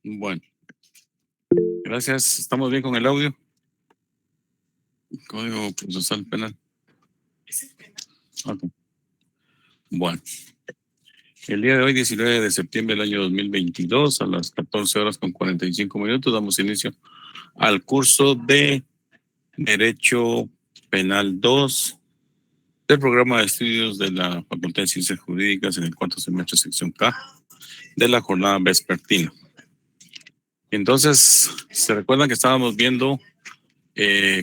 Bueno, gracias. ¿Estamos bien con el audio? Código procesal penal. Ok. Bueno, el día de hoy, 19 de septiembre del año 2022, a las 14 horas con 45 minutos, damos inicio al curso de Derecho Penal 2 del programa de estudios de la Facultad de Ciencias Jurídicas en el cuarto semestre, sección K, de la jornada vespertina. Entonces, ¿se recuerdan que estábamos viendo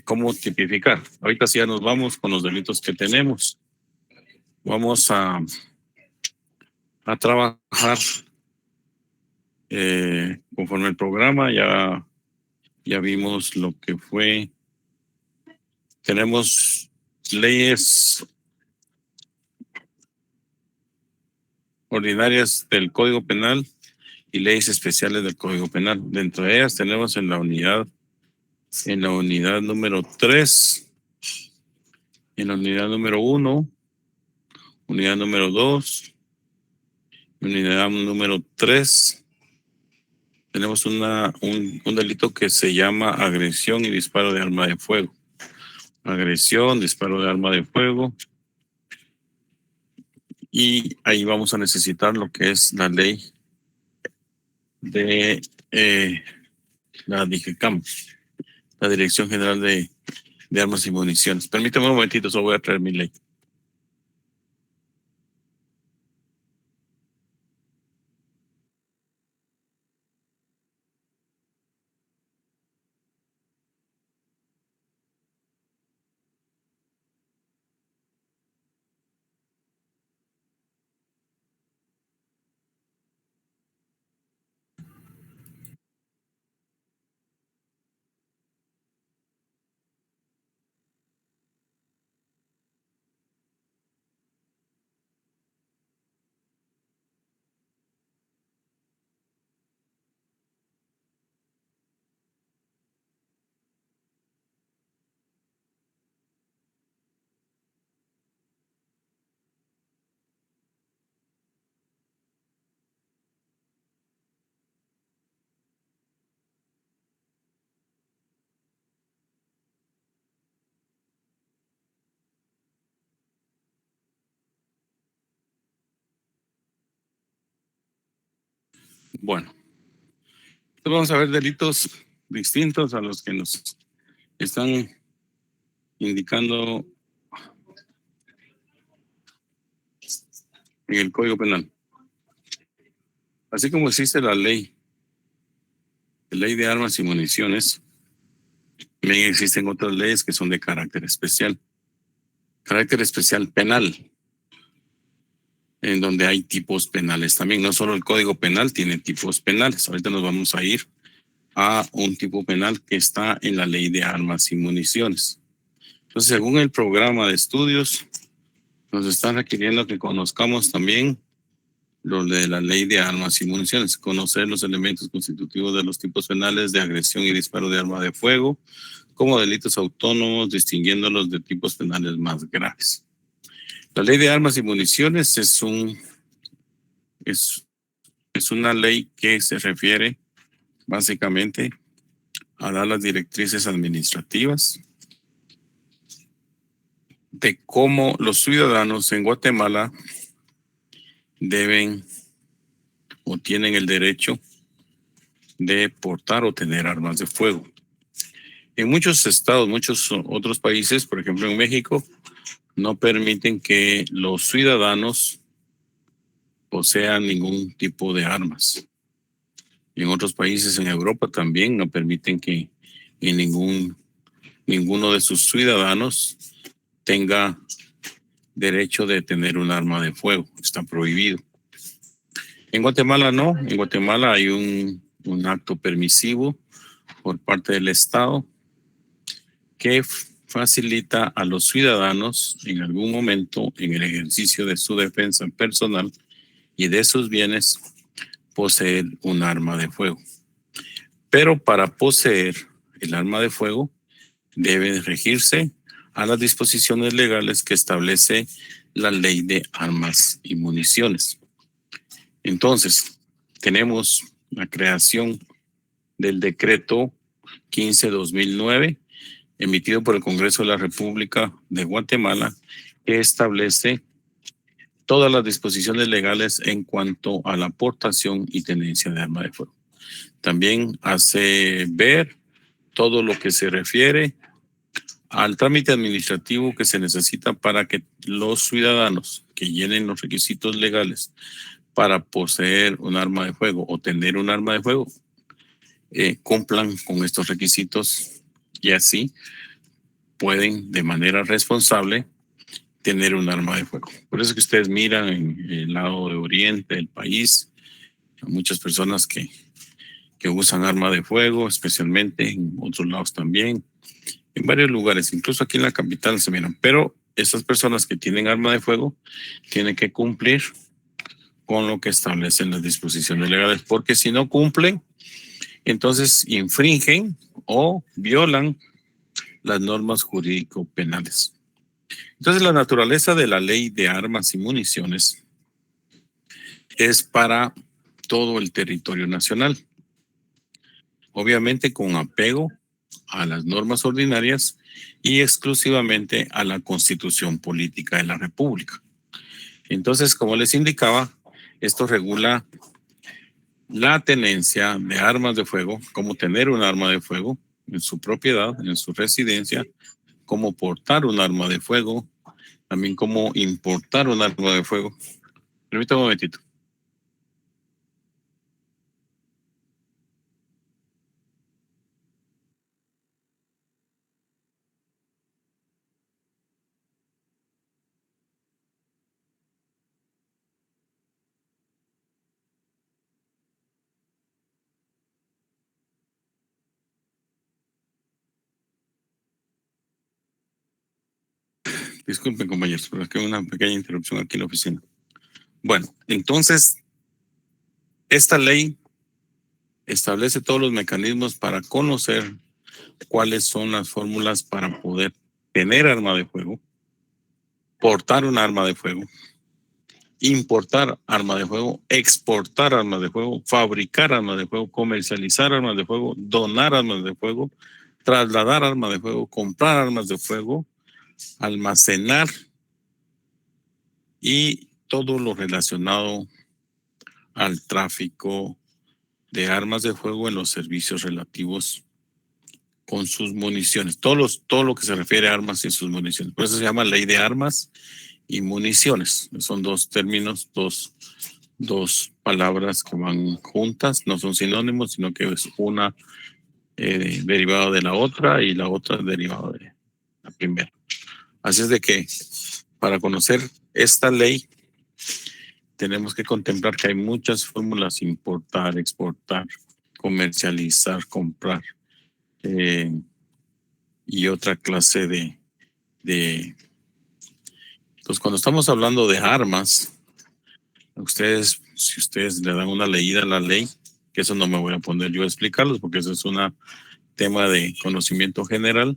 cómo tipificar? Ahorita sí ya nos vamos con los delitos que tenemos. Vamos a trabajar conforme el programa. Ya vimos lo que fue. Tenemos leyes ordinarias del Código Penal y leyes especiales del Código Penal. Dentro de ellas tenemos en la unidad número 3, en la unidad número 1, unidad número 2, unidad número 3. Tenemos un delito que se llama agresión y disparo de arma de fuego. Agresión, disparo de arma de fuego. Y ahí vamos a necesitar lo que es la ley de la DIGECAM, la Dirección General de Armas y Municiones. Permítame un momentito, solo voy a traer mi ley. Bueno, entonces vamos a ver delitos distintos a los que nos están indicando en el Código Penal. Así como existe la ley de armas y municiones, también existen otras leyes que son de carácter especial penal, en donde hay tipos penales también. No solo el Código Penal tiene tipos penales. Ahorita nos vamos a ir a un tipo penal que está en la ley de armas y municiones. Entonces, según el programa de estudios, nos están requiriendo que conozcamos también lo de la ley de armas y municiones, conocer los elementos constitutivos de los tipos penales de agresión y disparo de arma de fuego como delitos autónomos, distinguiéndolos de tipos penales más graves. La ley de armas y municiones es una ley que se refiere básicamente a dar las directrices administrativas de cómo los ciudadanos en Guatemala deben o tienen el derecho de portar o tener armas de fuego. En muchos estados, muchos otros países, por ejemplo en México, no permiten que los ciudadanos posean ningún tipo de armas. En otros países en Europa también no permiten que ninguno de sus ciudadanos tenga derecho de tener un arma de fuego. Está prohibido. En Guatemala no. En Guatemala hay un acto permisivo por parte del Estado que facilita a los ciudadanos en algún momento en el ejercicio de su defensa personal y de sus bienes poseer un arma de fuego. Pero para poseer el arma de fuego debe regirse a las disposiciones legales que establece la ley de armas y municiones. Entonces, tenemos la creación del decreto 15/2009, emitido por el Congreso de la República de Guatemala, que establece todas las disposiciones legales en cuanto a la aportación y tenencia de arma de fuego. También hace ver todo lo que se refiere al trámite administrativo que se necesita para que los ciudadanos que llenen los requisitos legales para poseer un arma de fuego o tener un arma de fuego cumplan con estos requisitos y así pueden de manera responsable tener un arma de fuego. Por eso que ustedes miran en el lado de oriente del país a muchas personas que usan arma de fuego, especialmente en otros lados también, en varios lugares, incluso aquí en la capital se miran. Pero esas personas que tienen arma de fuego tienen que cumplir con lo que establecen las disposiciones legales, porque si no cumplen, entonces infringen o violan las normas jurídico-penales. Entonces, la naturaleza de la ley de armas y municiones es para todo el territorio nacional, obviamente con apego a las normas ordinarias y exclusivamente a la Constitución Política de la República. Entonces, como les indicaba, esto regula la tenencia de armas de fuego, cómo tener un arma de fuego en su propiedad, en su residencia, cómo portar un arma de fuego, también cómo importar un arma de fuego. Permítame un momentito. Disculpen, compañeros, pero es que hay una pequeña interrupción aquí en la oficina. Bueno, entonces, esta ley establece todos los mecanismos para conocer cuáles son las fórmulas para poder tener arma de fuego, portar un arma de fuego, importar armas de fuego, exportar armas de fuego, fabricar armas de fuego, comercializar armas de fuego, donar armas de fuego, trasladar armas de fuego, comprar armas de fuego, almacenar y todo lo relacionado al tráfico de armas de fuego en los servicios relativos con sus municiones, todo lo que se refiere a armas y sus municiones. Por eso se llama ley de armas y municiones. Son dos términos, dos palabras que van juntas, no son sinónimos, sino que es una derivada de la otra y la otra derivada de la primera. Así es de que para conocer esta ley tenemos que contemplar que hay muchas fórmulas: importar, exportar, comercializar, comprar y otra clase de Entonces, cuando estamos hablando de armas, si ustedes le dan una leída a la ley, que eso no me voy a poner yo a explicarlos porque eso es un tema de conocimiento general,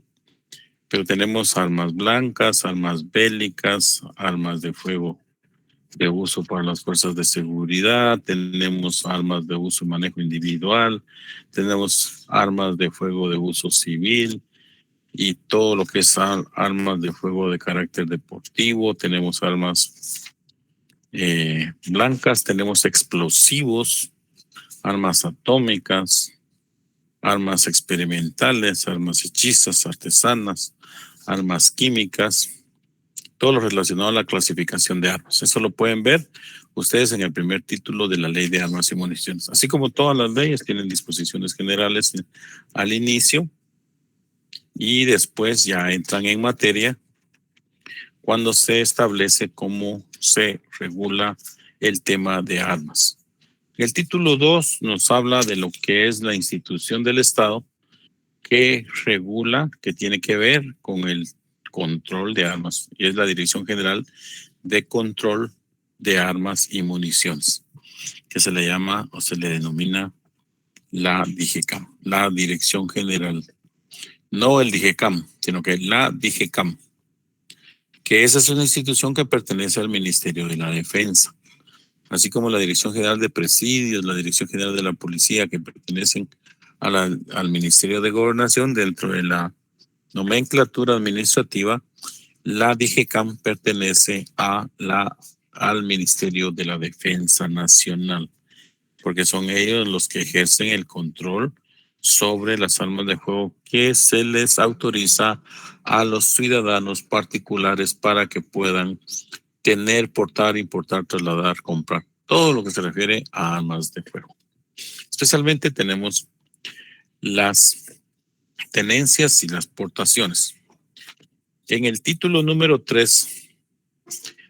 pero tenemos armas blancas, armas bélicas, armas de fuego de uso para las fuerzas de seguridad, tenemos armas de uso y manejo individual, tenemos armas de fuego de uso civil y todo lo que es armas de fuego de carácter deportivo, tenemos armas blancas, tenemos explosivos, armas atómicas, armas experimentales, armas hechizas, artesanas, armas químicas, todo lo relacionado a la clasificación de armas. Eso lo pueden ver ustedes en el primer título de la Ley de Armas y Municiones. Así como todas las leyes tienen disposiciones generales al inicio y después ya entran en materia cuando se establece cómo se regula el tema de armas. El título 2 nos habla de lo que es la institución del Estado que regula, que tiene que ver con el control de armas, y es la Dirección General de Control de Armas y Municiones, que se le llama o se le denomina la DIGECAM, la Dirección General, no el DIGECAM, sino que la DIGECAM, que esa es una institución que pertenece al Ministerio de la Defensa. así como la Dirección General de Presidios, la Dirección General de la Policía, que pertenecen al Ministerio de Gobernación. Dentro de la nomenclatura administrativa, la DGCAM pertenece al Ministerio de la Defensa Nacional, porque son ellos los que ejercen el control sobre las armas de fuego que se les autoriza a los ciudadanos particulares para que puedan tener, portar, importar, trasladar, comprar, todo lo que se refiere a armas de fuego. Especialmente tenemos las tenencias y las portaciones. En el título número 3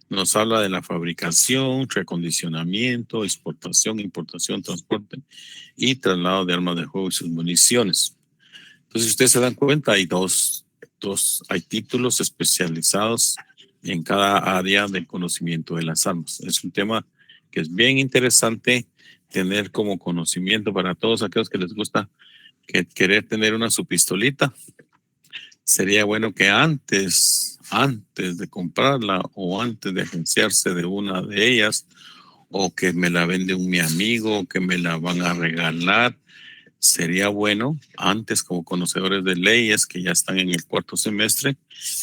nos habla de la fabricación, reacondicionamiento, exportación, importación, transporte y traslado de armas de fuego y sus municiones. Entonces, si ustedes se dan cuenta, hay hay títulos especializados en cada área del conocimiento de las armas. Es un tema que es bien interesante tener como conocimiento para todos aquellos que les gusta querer tener una su pistolita. Sería bueno que antes de comprarla o antes de agenciarse de una de ellas, o que me la vende mi amigo, o que me la van a regalar, sería bueno antes, como conocedores de leyes que ya están en el 4º semestre,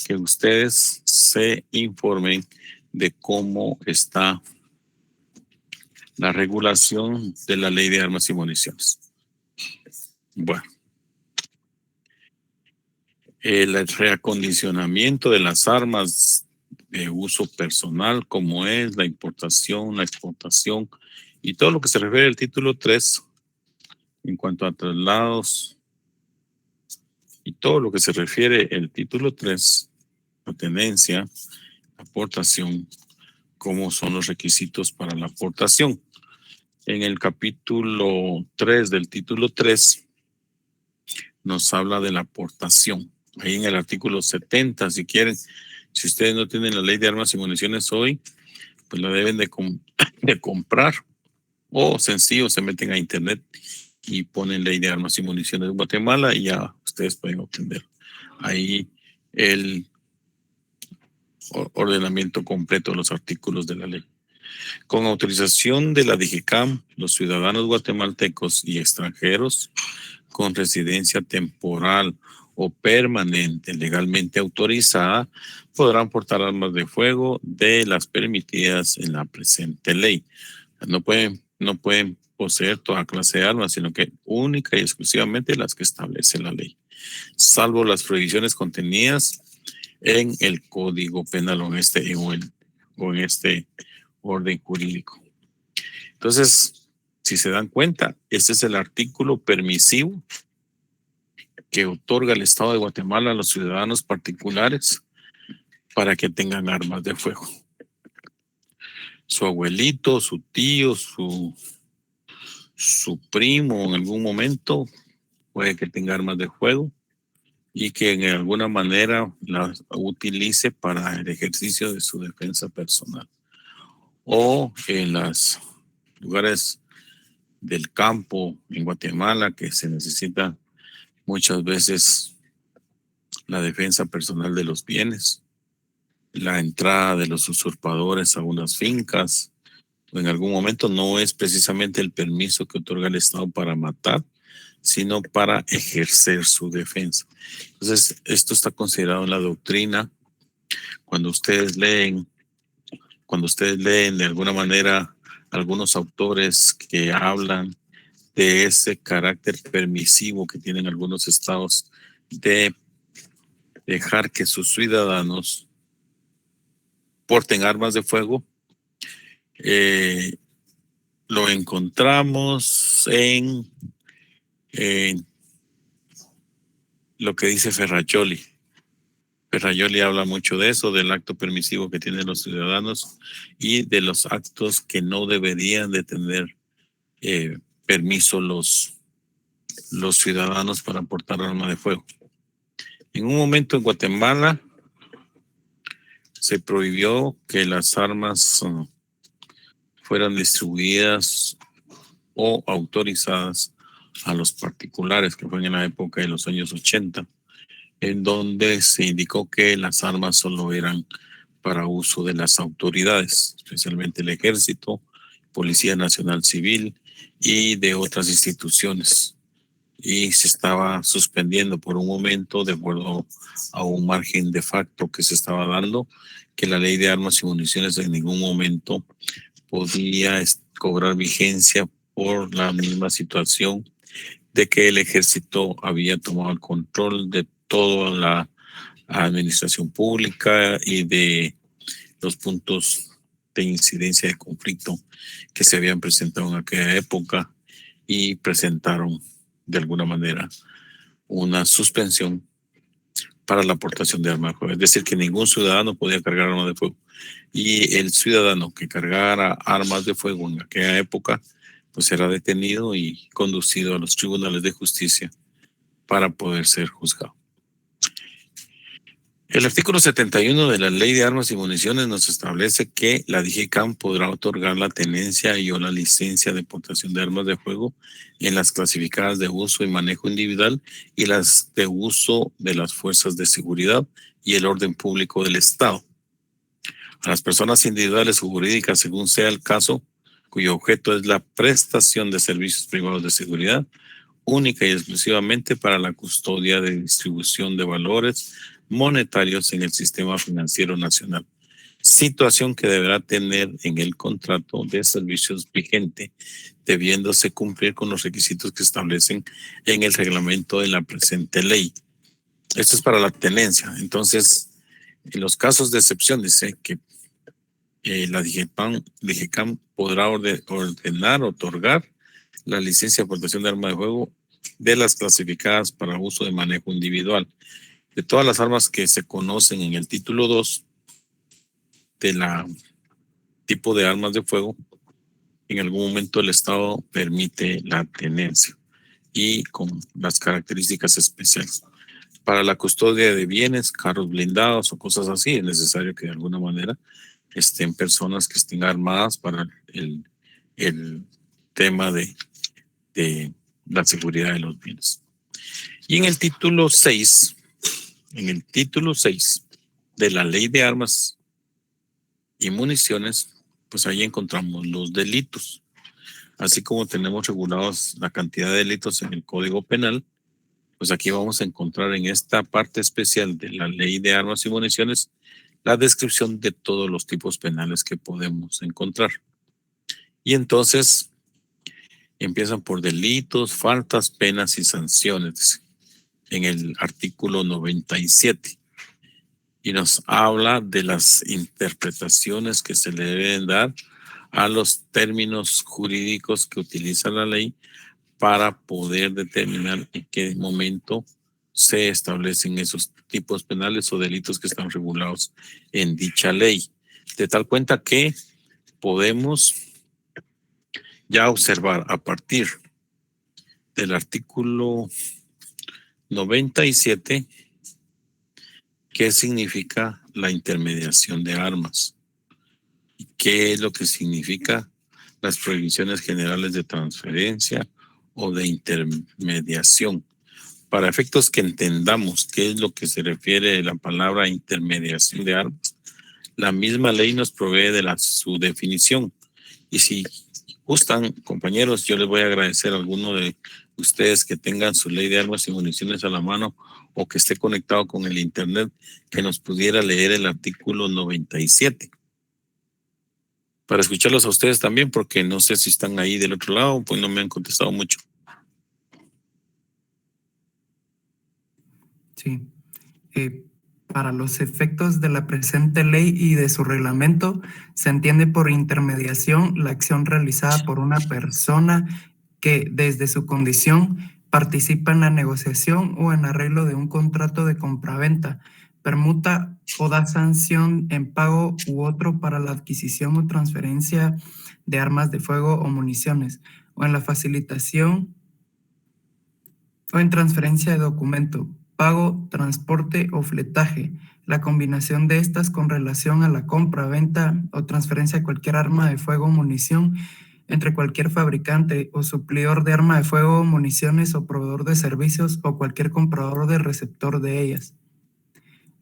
que ustedes se informen de cómo está la regulación de la ley de armas y municiones. Bueno, el reacondicionamiento de las armas de uso personal, como es la importación, la exportación y todo lo que se refiere al título 3 en cuanto a traslados y todo lo que se refiere al título 3, la tenencia, la aportación, cómo son los requisitos para la aportación. En el capítulo 3 del título 3 nos habla de la aportación. Ahí en el artículo 70, si quieren, si ustedes no tienen la ley de armas y municiones hoy, pues la deben de comprar, o sencillo, se meten a internet y ponen ley de armas y municiones de Guatemala y ya ustedes pueden obtener ahí el ordenamiento completo de los artículos de la ley. Con autorización de la DGCAM, los ciudadanos guatemaltecos y extranjeros con residencia temporal o permanente legalmente autorizada podrán portar armas de fuego de las permitidas en la presente ley. No pueden poseer toda clase de armas, sino que única y exclusivamente las que establece la ley, salvo las prohibiciones contenidas en el Código Penal o en este orden jurídico. Entonces, si se dan cuenta, este es el artículo permisivo que otorga el Estado de Guatemala a los ciudadanos particulares para que tengan armas de fuego. Su abuelito, su tío, su primo en algún momento puede que tenga armas de fuego y que en alguna manera las utilice para el ejercicio de su defensa personal. O en los lugares del campo en Guatemala que se necesita muchas veces la defensa personal de los bienes, la entrada de los usurpadores a unas fincas. En algún momento no es precisamente el permiso que otorga el Estado para matar, sino para ejercer su defensa. Entonces, esto está considerado en la doctrina. Cuando ustedes leen de alguna manera algunos autores que hablan de ese carácter permisivo que tienen algunos estados de dejar que sus ciudadanos porten armas de fuego, lo encontramos en lo que dice Ferrajoli. Ferrajoli habla mucho de eso, del acto permisivo que tienen los ciudadanos y de los actos que no deberían de tener permiso los ciudadanos para portar arma de fuego. En un momento en Guatemala se prohibió que las armas fueran distribuidas o autorizadas a los particulares, que fue en la época de los años 80, en donde se indicó que las armas solo eran para uso de las autoridades, especialmente el ejército, Policía Nacional Civil y de otras instituciones. Y se estaba suspendiendo por un momento de acuerdo a un margen de facto que se estaba dando, que la ley de armas y municiones en ningún momento podía cobrar vigencia por la misma situación de que el ejército había tomado el control de toda la administración pública y de los puntos de incidencia de conflicto que se habían presentado en aquella época y presentaron de alguna manera una suspensión para la aportación de armas de fuego. Es decir, que ningún ciudadano podía cargar armas de fuego. Y el ciudadano que cargara armas de fuego en aquella época, pues era detenido y conducido a los tribunales de justicia para poder ser juzgado. El artículo 71 de la Ley de Armas y Municiones nos establece que la DIGECAM podrá otorgar la tenencia y o la licencia de portación de armas de fuego en las clasificadas de uso y manejo individual y las de uso de las fuerzas de seguridad y el orden público del Estado. A las personas individuales o jurídicas, según sea el caso, cuyo objeto es la prestación de servicios privados de seguridad, única y exclusivamente para la custodia de distribución de valores monetarios en el sistema financiero nacional, situación que deberá tener en el contrato de servicios vigente, debiéndose cumplir con los requisitos que establecen en el reglamento de la presente ley. Esto es para la tenencia. Entonces, en los casos de excepción dice que la DIGECAM podrá ordenar, otorgar la licencia de portación de arma de fuego de las clasificadas para uso de manejo individual. De todas las armas que se conocen en el título 2 de la tipo de armas de fuego, en algún momento el Estado permite la tenencia y con las características especiales. Para la custodia de bienes, carros blindados o cosas así, es necesario que de alguna manera estén personas que estén armadas para el tema de la seguridad de los bienes. Y en el título 6 de la Ley de Armas y Municiones, pues ahí encontramos los delitos. Así como tenemos regulados la cantidad de delitos en el Código Penal, pues aquí vamos a encontrar en esta parte especial de la Ley de Armas y Municiones la descripción de todos los tipos penales que podemos encontrar. Y entonces empiezan por delitos, faltas, penas y sanciones en el artículo 97. Y nos habla de las interpretaciones que se le deben dar a los términos jurídicos que utiliza la ley para poder determinar en qué momento se establecen esos tipos penales o delitos que están regulados en dicha ley. De tal cuenta que podemos ya observar a partir del artículo 97 qué significa la intermediación de armas y qué es lo que significa las prohibiciones generales de transferencia o de intermediación. Para efectos que entendamos qué es lo que se refiere a la palabra intermediación de armas, la misma ley nos provee de su definición. Y si gustan, compañeros, yo les voy a agradecer a alguno de ustedes que tengan su ley de armas y municiones a la mano o que esté conectado con el internet, que nos pudiera leer el artículo 97. Para escucharlos a ustedes también, porque no sé si están ahí del otro lado, pues no me han contestado mucho. Sí. Para los efectos de la presente ley y de su reglamento, se entiende por intermediación la acción realizada por una persona que desde su condición participa en la negociación o en arreglo de un contrato de compraventa, permuta o da sanción en pago u otro para la adquisición o transferencia de armas de fuego o municiones, o en la facilitación o en transferencia de documento, pago, transporte o fletaje, la combinación de estas con relación a la compra, venta o transferencia de cualquier arma de fuego o munición entre cualquier fabricante o suplidor de arma de fuego o municiones o proveedor de servicios o cualquier comprador de receptor de ellas.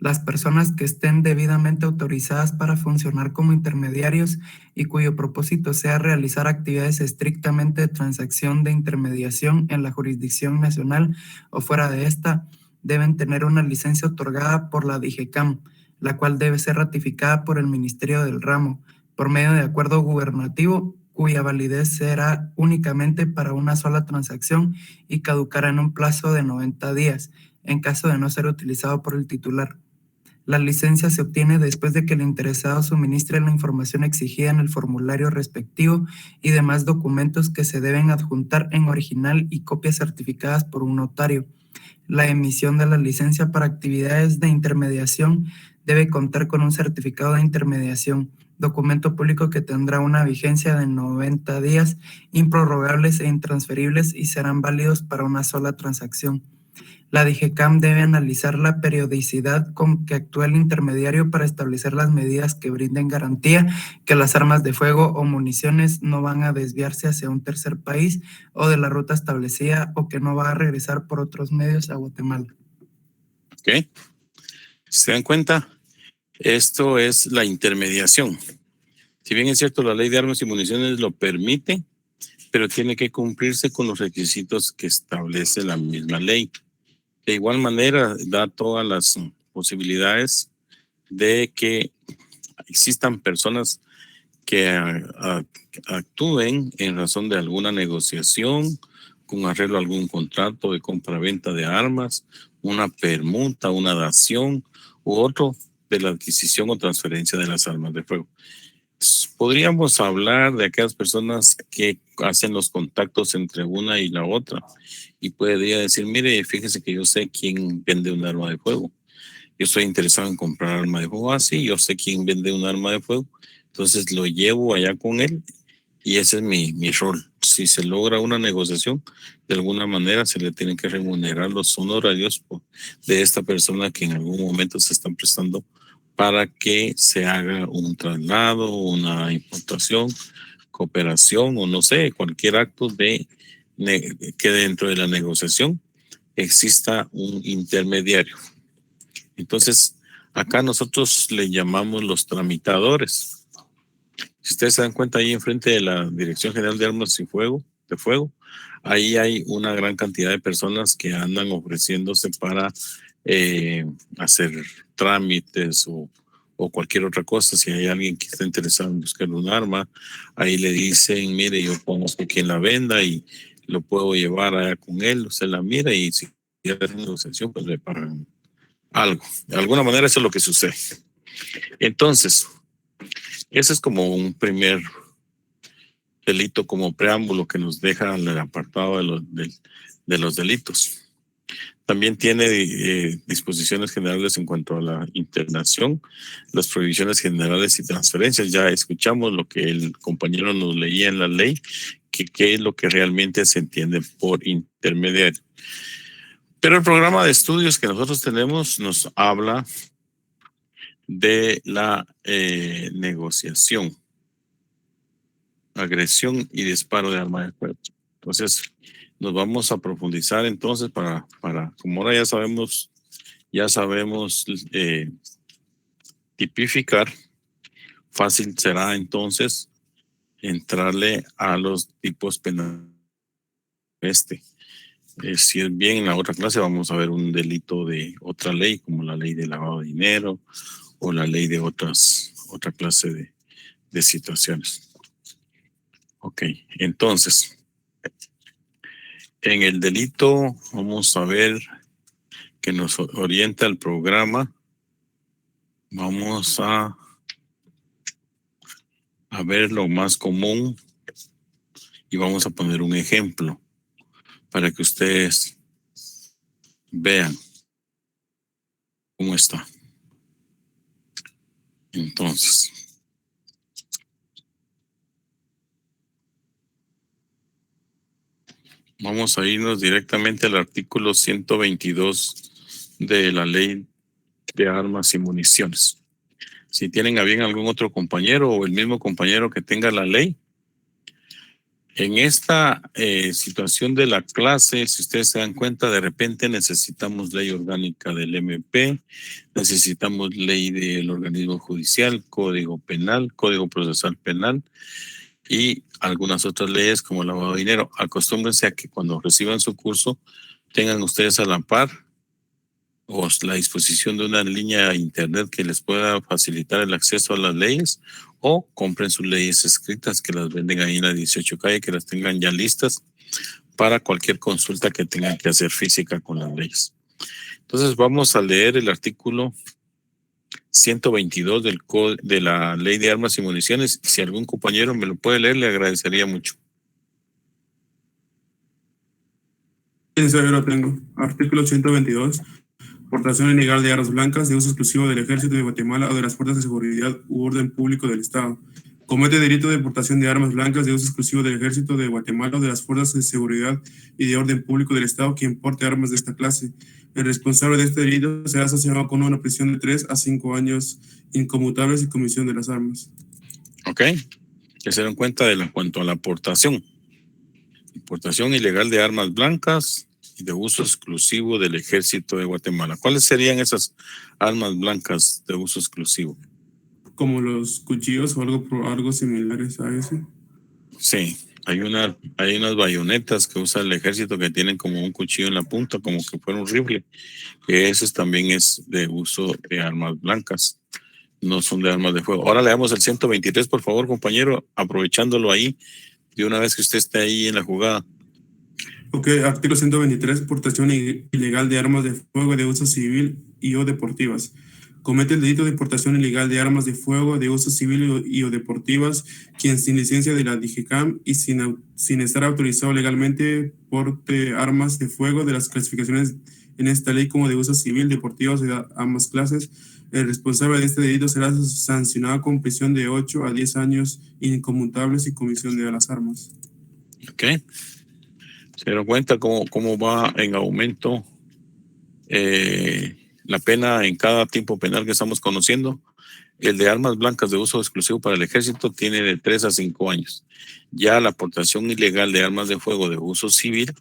Las personas que estén debidamente autorizadas para funcionar como intermediarios y cuyo propósito sea realizar actividades estrictamente de transacción de intermediación en la jurisdicción nacional o fuera de esta, deben tener una licencia otorgada por la DIGECAM, la cual debe ser ratificada por el Ministerio del Ramo, por medio de acuerdo gubernativo, cuya validez será únicamente para una sola transacción y caducará en un plazo de 90 días, en caso de no ser utilizado por el titular. La licencia se obtiene después de que el interesado suministre la información exigida en el formulario respectivo y demás documentos que se deben adjuntar en original y copias certificadas por un notario. La emisión de la licencia para actividades de intermediación debe contar con un certificado de intermediación, documento público que tendrá una vigencia de 90 días, improrrogables e intransferibles y serán válidos para una sola transacción. La DIGECAM debe analizar la periodicidad con que actúa el intermediario para establecer las medidas que brinden garantía que las armas de fuego o municiones no van a desviarse hacia un tercer país o de la ruta establecida o que no va a regresar por otros medios a Guatemala. ¿Ok? ¿Se dan cuenta? Esto es la intermediación. Si bien es cierto, la ley de armas y municiones lo permite, pero tiene que cumplirse con los requisitos que establece la misma ley. De igual manera, da todas las posibilidades de que existan personas que actúen en razón de alguna negociación, con arreglo a algún contrato de compra-venta de armas, una permuta, una dación u otro de la adquisición o transferencia de las armas de fuego. Podríamos hablar de aquellas personas que hacen los contactos entre una y la otra y podría decir, mire, fíjese que yo sé quién vende un arma de fuego. Yo estoy interesado en comprar arma de fuego así, yo sé quién vende un arma de fuego, entonces lo llevo allá con él y ese es mi rol. Si se logra una negociación, de alguna manera se le tienen que remunerar los honorarios de esta persona que en algún momento se están prestando para que se haga un traslado, una importación, cooperación o no sé, cualquier acto de que dentro de la negociación exista un intermediario. Entonces, acá nosotros le llamamos los tramitadores. Si ustedes se dan cuenta, ahí enfrente de la Dirección General de Armas y Fuego, ahí hay una gran cantidad de personas que andan ofreciéndose para hacer trámites o cualquier otra cosa. Si hay alguien que está interesado en buscar un arma, ahí le dicen, mire, yo conozco quien la venda y lo puedo llevar allá con él, usted la mira y si hace negociación, pues le pagan algo. De alguna manera eso es lo que sucede. Entonces, ese es como un primer delito, como preámbulo que nos deja en el apartado de los delitos. También tiene disposiciones generales en cuanto a la internación, las prohibiciones generales y transferencias. Ya escuchamos lo que el compañero nos leía en la ley, qué es lo que realmente se entiende por intermediario. Pero el programa de estudios que nosotros tenemos nos habla de la negociación, agresión y disparo de arma de fuego. Entonces, nos vamos a profundizar entonces para como ahora ya sabemos tipificar, fácil será entonces entrarle a los tipos penales. Si es bien, en la otra clase vamos a ver un delito de otra ley, como la ley de lavado de dinero o la ley de otra clase de situaciones. Ok, entonces, en el delito vamos a ver que nos orienta el programa. Vamos a ver lo más común y vamos a poner un ejemplo para que ustedes vean cómo está. Entonces, vamos a irnos directamente al artículo 122 de la Ley de Armas y Municiones. Si tienen a bien algún otro compañero o el mismo compañero que tenga la ley, En esta situación de la clase, si ustedes se dan cuenta, de repente necesitamos ley orgánica del MP, necesitamos ley del organismo judicial, código penal, código procesal penal y algunas otras leyes como el lavado de dinero. Acostúmbrense a que cuando reciban su curso tengan ustedes a la par o la disposición de una línea de internet que les pueda facilitar el acceso a las leyes, o compren sus leyes escritas que las venden ahí en la 18 calle, que las tengan ya listas para cualquier consulta que tengan que hacer física con las leyes. Entonces vamos a leer el artículo 122 de la Ley de Armas y Municiones. Si algún compañero me lo puede leer, le agradecería mucho. Sí, yo lo tengo. Artículo 122. Portación ilegal de armas blancas de uso exclusivo del Ejército de Guatemala o de las fuerzas de seguridad u orden público del Estado. Comete delito de portación de armas blancas de uso exclusivo del Ejército de Guatemala o de las fuerzas de seguridad y de orden público del Estado quien porte armas de esta clase. El responsable de este delito será sancionado con una prisión de 3 a 5 años inconmutables y comisión de las armas. Ok. Que se den cuenta en cuanto a la portación. Importación ilegal de armas blancas y de uso exclusivo del Ejército de Guatemala. ¿Cuáles serían esas armas blancas de uso exclusivo? Como los cuchillos o algo similares a eso. Sí, hay unas bayonetas que usa el ejército que tienen como un cuchillo en la punta, como que fuera un rifle, que ese también es de uso de armas blancas, no son de armas de fuego. Ahora leamos el 123, por favor, compañero, aprovechándolo ahí, de una vez que usted esté ahí en la jugada. Ok, artículo 123, portación ilegal de armas de fuego de uso civil y o deportivas. Comete el delito de portación ilegal de armas de fuego de uso civil y o deportivas quien sin licencia de la DIGECAM y sin estar autorizado legalmente porte armas de fuego de las clasificaciones en esta ley como de uso civil, deportivas de ambas clases. El responsable de este delito será sancionado con prisión de 8 a 10 años inconmutables y comisión de las armas. Ok. Se dan cuenta cómo va en aumento la pena en cada tipo penal que estamos conociendo. El de armas blancas de uso exclusivo para el ejército tiene de 3 a 5 años. Ya la aportación ilegal de armas de fuego de uso civil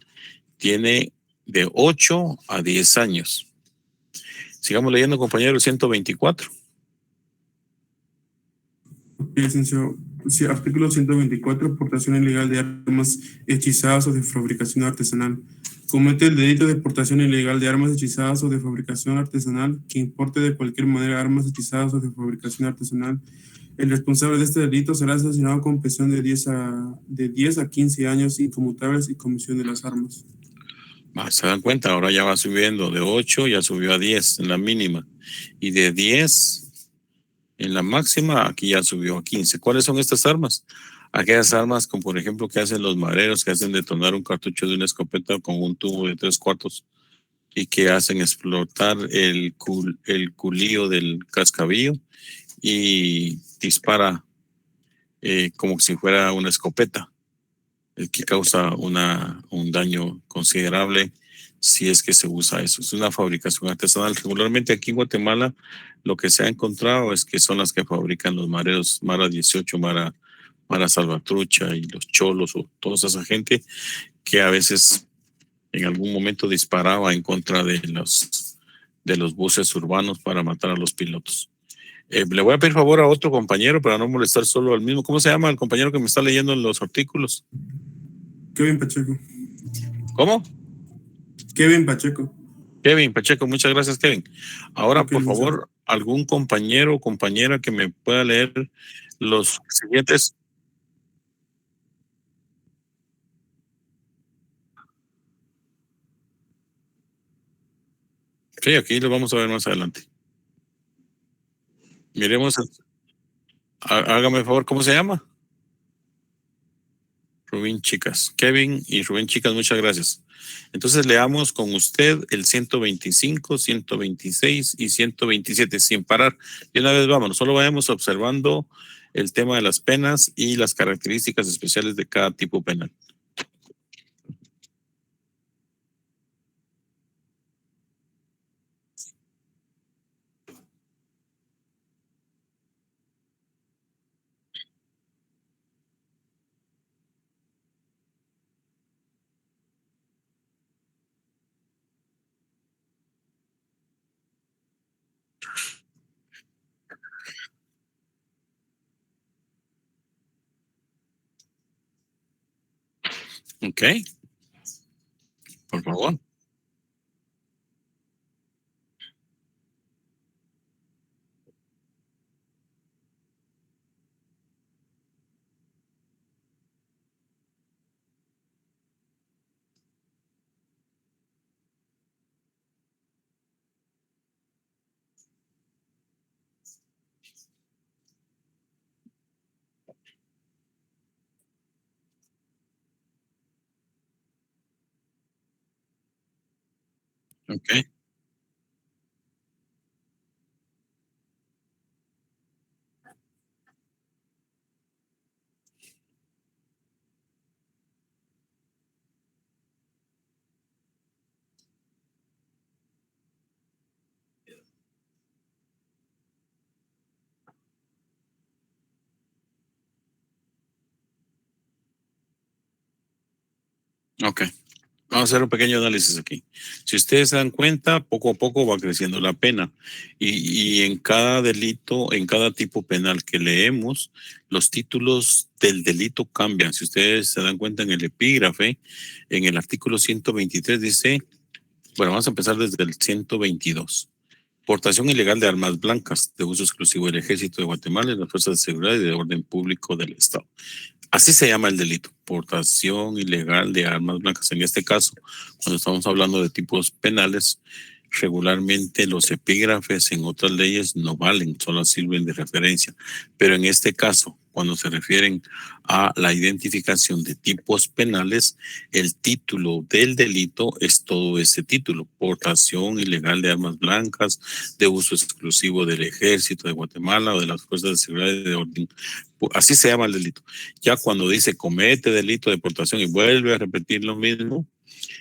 tiene de 8 a 10 años. Sigamos leyendo, compañero, el 124. Licenciado, sí, artículo 124, portación ilegal de armas hechizadas o de fabricación artesanal. Comete el delito de portación ilegal de armas hechizadas o de fabricación artesanal que importe de cualquier manera armas hechizadas o de fabricación artesanal. El responsable de este delito será sancionado con prisión de 10 a 15 años inconmutables y comisión de las armas. Se dan cuenta, ahora ya va subiendo de 8, ya subió a 10 en la mínima. Y de 10 en la máxima, aquí ya subió a 15. ¿Cuáles son estas armas? Aquellas armas como por ejemplo que hacen los maderos, que hacen detonar un cartucho de una escopeta con un tubo de 3/4 y que hacen explotar el culillo del cascabillo y dispara como si fuera una escopeta, el que causa un daño considerable si es que se usa eso. Es una fabricación artesanal. Regularmente aquí en Guatemala lo que se ha encontrado es que son las que fabrican los mareros, Mara 18, Mara Salvatrucha y los cholos o toda esa gente que a veces en algún momento disparaba en contra de los buses urbanos para matar a los pilotos. Le voy a pedir favor a otro compañero para no molestar solo al mismo. ¿Cómo se llama el compañero que me está leyendo los artículos? Kevin Pacheco. ¿Cómo? Kevin Pacheco. Kevin Pacheco, muchas gracias, Kevin. Ahora, Ok, por favor, algún compañero o compañera que me pueda leer los siguientes. Sí, aquí lo vamos a ver más adelante. Miremos, hágame el favor, ¿cómo se llama? Rubén Chicas. Kevin y Rubén Chicas, muchas gracias. Entonces leamos con usted el 125, 126 y 127 sin parar. Y una vez vámonos, solo vayamos observando el tema de las penas y las características especiales de cada tipo penal. Ok, por favor. Ok, ok. Vamos a hacer un pequeño análisis aquí. Si ustedes se dan cuenta, poco a poco va creciendo la pena. Y en cada delito, en cada tipo penal que leemos, los títulos del delito cambian. Si ustedes se dan cuenta en el epígrafe, en el artículo 123 dice, bueno, vamos a empezar desde el 122. Portación ilegal de armas blancas de uso exclusivo del Ejército de Guatemala y las Fuerzas de Seguridad y de Orden Público del Estado. Así se llama el delito, portación ilegal de armas blancas. En este caso, cuando estamos hablando de tipos penales, regularmente los epígrafes en otras leyes no valen, solo sirven de referencia. Pero en este caso, cuando se refieren a la identificación de tipos penales, el título del delito es todo ese título: portación ilegal de armas blancas de uso exclusivo del Ejército de Guatemala o de las Fuerzas de Seguridad y de Orden. Así se llama el delito. Ya cuando dice comete delito de portación y vuelve a repetir lo mismo,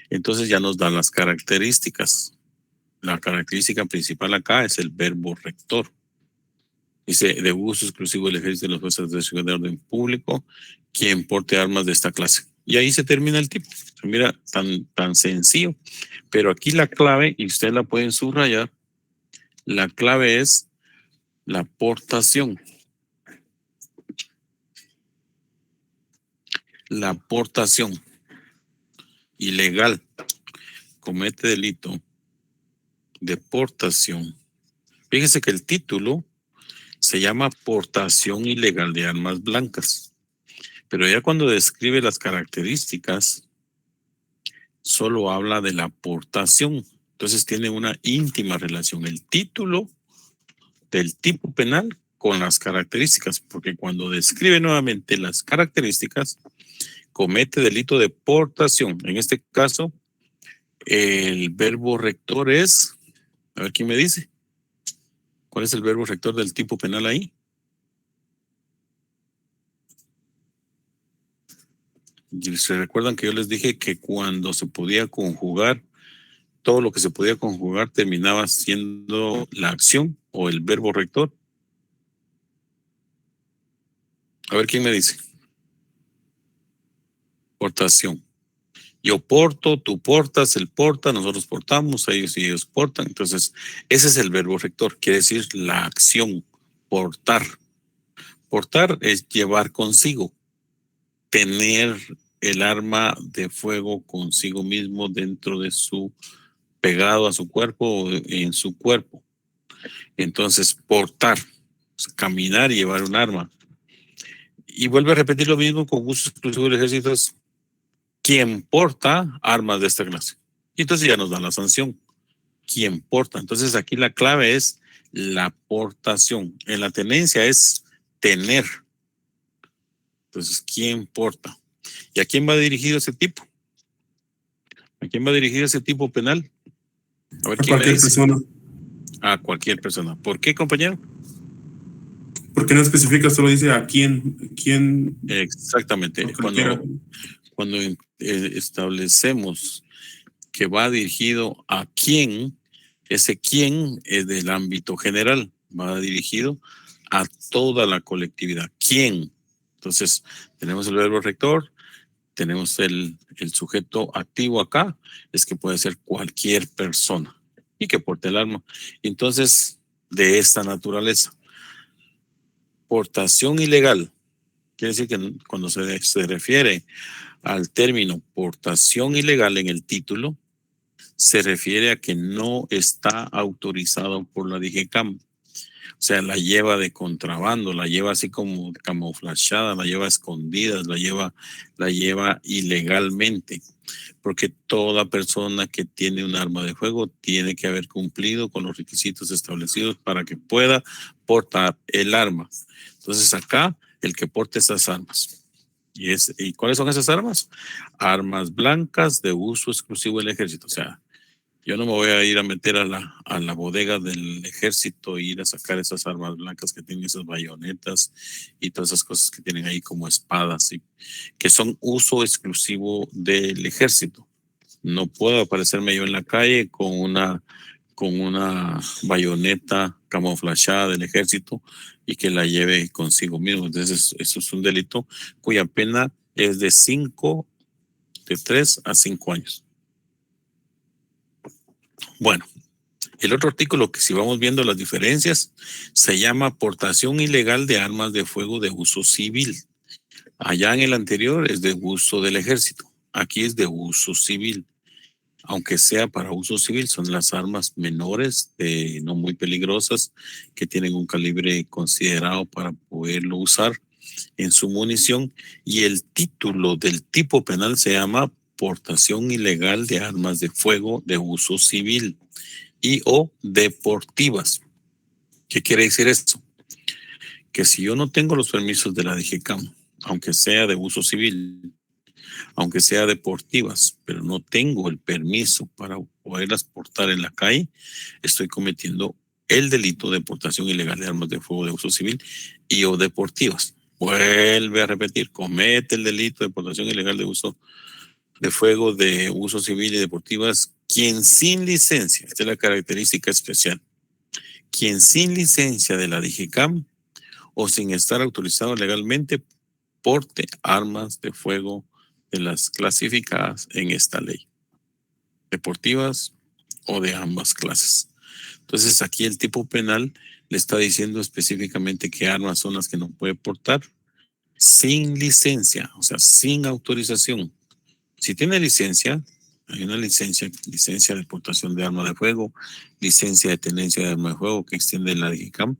entonces ya nos da las características. La característica principal acá es el verbo rector. Dice, de uso exclusivo del Ejército y las Fuerzas de Seguridad de Orden Público, quien porte armas de esta clase. Y ahí se termina el tipo. Mira, tan sencillo. Pero aquí la clave, y ustedes la pueden subrayar, la clave es la portación. La portación ilegal comete delito de portación. Fíjense que el título se llama portación ilegal de armas blancas, pero ya cuando describe las características, solo habla de la portación. Entonces tiene una íntima relación el título del tipo penal con las características, porque cuando describe nuevamente las características, comete delito de portación. En este caso, el verbo rector es, a ver quién me dice, ¿cuál es el verbo rector del tipo penal ahí? Y se recuerdan que yo les dije que cuando se podía conjugar, todo lo que se podía conjugar terminaba siendo la acción o el verbo rector. A ver quién me dice. Portación. Yo porto, tú portas, él porta, nosotros portamos, ellos y ellos portan. Entonces, ese es el verbo rector, quiere decir la acción, portar. Portar es llevar consigo, tener el arma de fuego consigo mismo dentro de su, pegado a su cuerpo o en su cuerpo. Entonces, portar, caminar y llevar un arma. Y vuelve a repetir lo mismo con uso exclusivo del ejército, es quien porta armas de esta clase. Y entonces ya nos da la sanción. Quien porta. Entonces aquí la clave es la portación. En la tenencia es tener. Entonces, ¿quién porta? ¿Y a quién va dirigido ese tipo? ¿A quién va dirigido ese tipo penal? A ver A quién me cualquier dice. persona. A cualquier persona. ¿Por qué, compañero? Porque no especifica, solo dice a quién Exactamente. a cualquiera. Cuando establecemos que va dirigido a quién, ese quién es del ámbito general, va dirigido a toda la colectividad. ¿Quién? Entonces, tenemos el verbo rector, tenemos el sujeto activo acá, es que puede ser cualquier persona y que porte el arma. Entonces, de esta naturaleza, portación ilegal, quiere decir que cuando se refiere al término portación ilegal en el título, se refiere a que no está autorizado por la DGCAM. O sea, la lleva de contrabando, la lleva así como camuflada, la lleva a escondidas, la lleva ilegalmente. Porque toda persona que tiene un arma de fuego tiene que haber cumplido con los requisitos establecidos para que pueda portar el arma. Entonces acá, el que porte esas armas. ¿Y cuáles son esas armas? Armas blancas de uso exclusivo del ejército. O sea, yo no me voy a ir a meter a la bodega del ejército e ir a sacar esas armas blancas que tienen esas bayonetas y todas esas cosas que tienen ahí como espadas, y que son uso exclusivo del ejército. No puedo aparecerme yo en la calle con una bayoneta camuflada del ejército y que la lleve consigo mismo. Entonces, eso es un delito cuya pena es de 3 a 5 años. Bueno, el otro artículo que si vamos viendo las diferencias se llama portación ilegal de armas de fuego de uso civil. Allá en el anterior es de uso del ejército. Aquí es de uso civil. Aunque sea para uso civil, son las armas menores, no muy peligrosas, que tienen un calibre considerado para poderlo usar en su munición. Y el título del tipo penal se llama portación ilegal de armas de fuego de uso civil y o deportivas. ¿Qué quiere decir esto? Que si yo no tengo los permisos de la DGCAM, aunque sea de uso civil, aunque sea deportivas, pero no tengo el permiso para poderlas portar en la calle, estoy cometiendo el delito de portación ilegal de armas de fuego de uso civil y o deportivas. Vuelve a repetir, comete el delito de portación ilegal de uso de fuego de uso civil y deportivas quien sin licencia, esta es la característica especial, quien sin licencia de la DGCAM o sin estar autorizado legalmente porte armas de fuego de las clasificadas en esta ley, deportivas o de ambas clases. Entonces aquí el tipo penal le está diciendo específicamente qué armas son las que no puede portar sin licencia, o sea, sin autorización. Si tiene licencia, hay una licencia de portación de arma de fuego, licencia de tenencia de arma de fuego que extiende la DGCAM,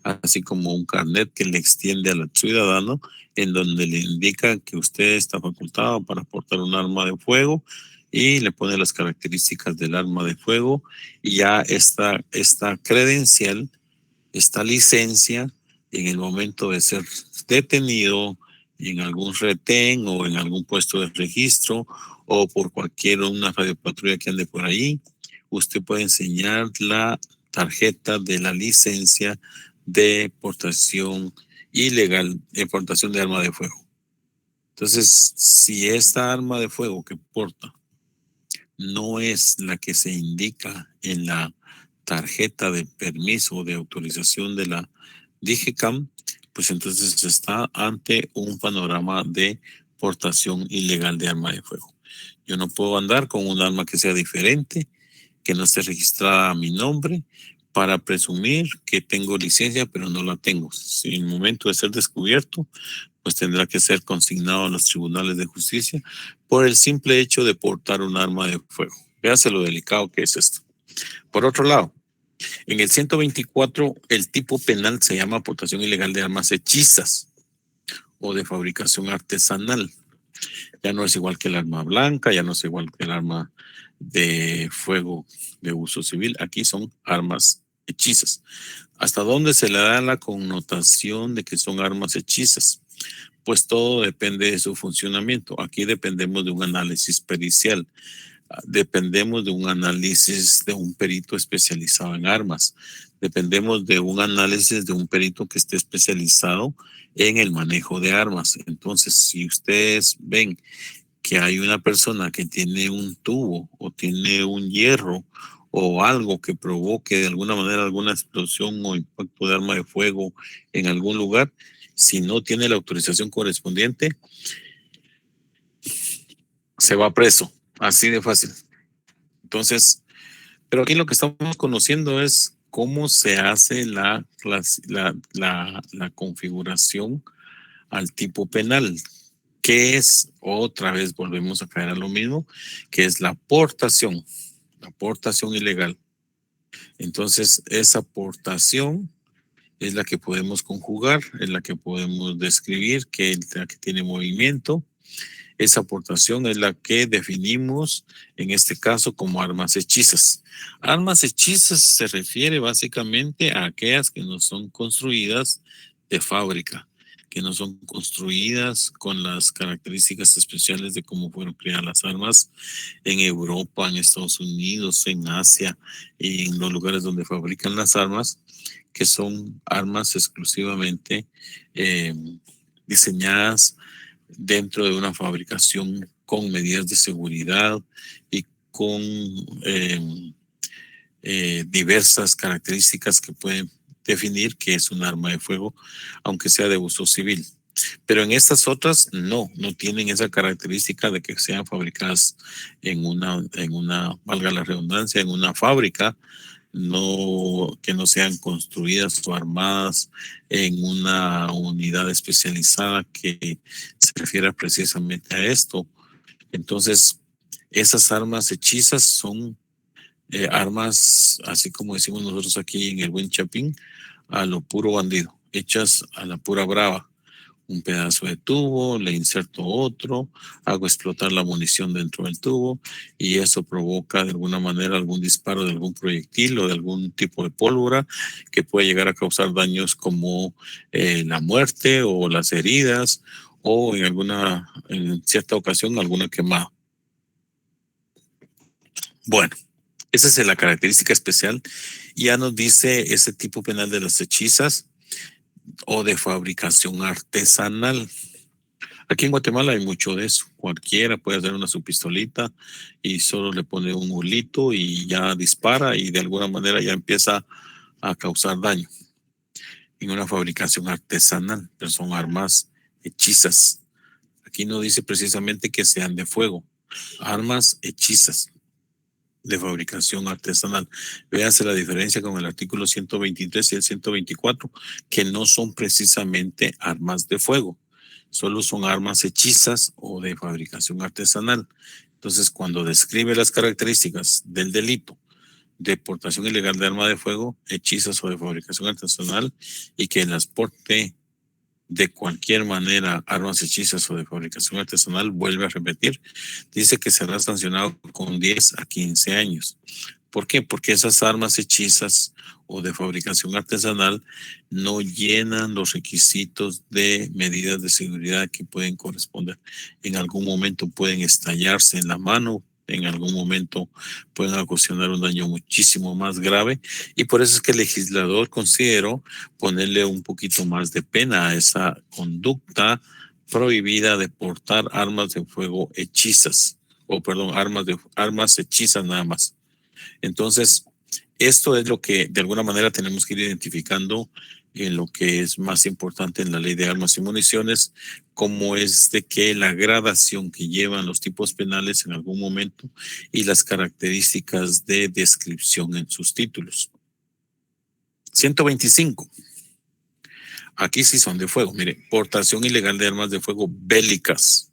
así como un carnet que le extiende al ciudadano en donde le indica que usted está facultado para portar un arma de fuego y le pone las características del arma de fuego y ya esta credencial, esta licencia, en el momento de ser detenido en algún retén o en algún puesto de registro o por una radiopatrulla que ande por ahí, usted puede enseñar la tarjeta de la licencia de portación ilegal, de portación de arma de fuego. Entonces, si esta arma de fuego que porta no es la que se indica en la tarjeta de permiso o de autorización de la DGCAM, pues entonces está ante un panorama de portación ilegal de arma de fuego. Yo no puedo andar con un arma que sea diferente, que no esté registrada a mi nombre, para presumir que tengo licencia, pero no la tengo. Si en el momento de ser descubierto, pues tendrá que ser consignado a los tribunales de justicia por el simple hecho de portar un arma de fuego. Véase lo delicado que es esto. Por otro lado, en el 124, el tipo penal se llama portación ilegal de armas hechizas o de fabricación artesanal. Ya no es igual que el arma blanca, ya no es igual que el arma de fuego de uso civil. Aquí son armas hechizas. ¿Hasta dónde se le da la connotación de que son armas hechizas? Pues todo depende de su funcionamiento. Aquí dependemos de un análisis pericial. Dependemos de un análisis de un perito especializado en armas. Dependemos de un análisis de un perito que esté especializado en el manejo de armas. Entonces, si ustedes ven que hay una persona que tiene un tubo o tiene un hierro o algo que provoque de alguna manera alguna explosión o impacto de arma de fuego en algún lugar, si no tiene la autorización correspondiente, se va preso. Así de fácil. Entonces, pero aquí lo que estamos conociendo es cómo se hace la configuración al tipo penal. que es, otra vez volvemos a caer a lo mismo, que es la aportación ilegal. Entonces, esa aportación es la que podemos conjugar, es la que podemos describir, que es la que tiene movimiento. Esa aportación es la que definimos en este caso como armas hechizas. Armas hechizas se refiere básicamente a aquellas que no son construidas de fábrica, que no son construidas con las características especiales de cómo fueron creadas las armas en Europa, en Estados Unidos, en Asia, en los lugares donde fabrican las armas, que son armas exclusivamente diseñadas dentro de una fabricación con medidas de seguridad y con diversas características que pueden definir que es un arma de fuego, aunque sea de uso civil. Pero en estas otras no tienen esa característica de que sean fabricadas en una, valga la redundancia, en una fábrica, que no sean construidas o armadas en una unidad especializada que se refiera precisamente a esto. Entonces, esas armas hechizas son armas, así como decimos nosotros aquí en el buen Chapín, a lo puro bandido, hechas a la pura brava. Un pedazo de tubo, le inserto otro, hago explotar la munición dentro del tubo y eso provoca de alguna manera algún disparo de algún proyectil o de algún tipo de pólvora que puede llegar a causar daños como la muerte o las heridas o en cierta ocasión alguna quemada. Bueno, esa es la característica especial. Ya nos dice ese tipo penal de las hechizas o de fabricación artesanal. Aquí en Guatemala hay mucho de eso. Cualquiera puede hacer una su pistolita y solo le pone un hulito y ya dispara y de alguna manera ya empieza a causar daño. En una fabricación artesanal, pero son armas hechizas. Aquí no dice precisamente que sean de fuego, armas hechizas de fabricación artesanal. Véase la diferencia con el artículo 123 y el 124, que no son precisamente armas de fuego, solo son armas hechizas o de fabricación artesanal. Entonces, cuando describe las características del delito de portación ilegal de arma de fuego, hechizas o de fabricación artesanal, y que las porte de cualquier manera armas hechizas o de fabricación artesanal, vuelve a repetir, dice que será sancionado con 10 a 15 años. ¿Por qué? Porque esas armas hechizas o de fabricación artesanal no llenan los requisitos de medidas de seguridad que pueden corresponder. En algún momento pueden estallarse en la mano, en algún momento pueden ocasionar un daño muchísimo más grave y por eso es que el legislador consideró ponerle un poquito más de pena a esa conducta prohibida de portar armas de fuego hechizas, armas hechizas nada más. Entonces, esto es lo que de alguna manera tenemos que ir identificando en lo que es más importante en la ley de armas y municiones, como es de que la gradación que llevan los tipos penales en algún momento y las características de descripción en sus títulos. 125. Aquí sí son de fuego. Mire, portación ilegal de armas de fuego bélicas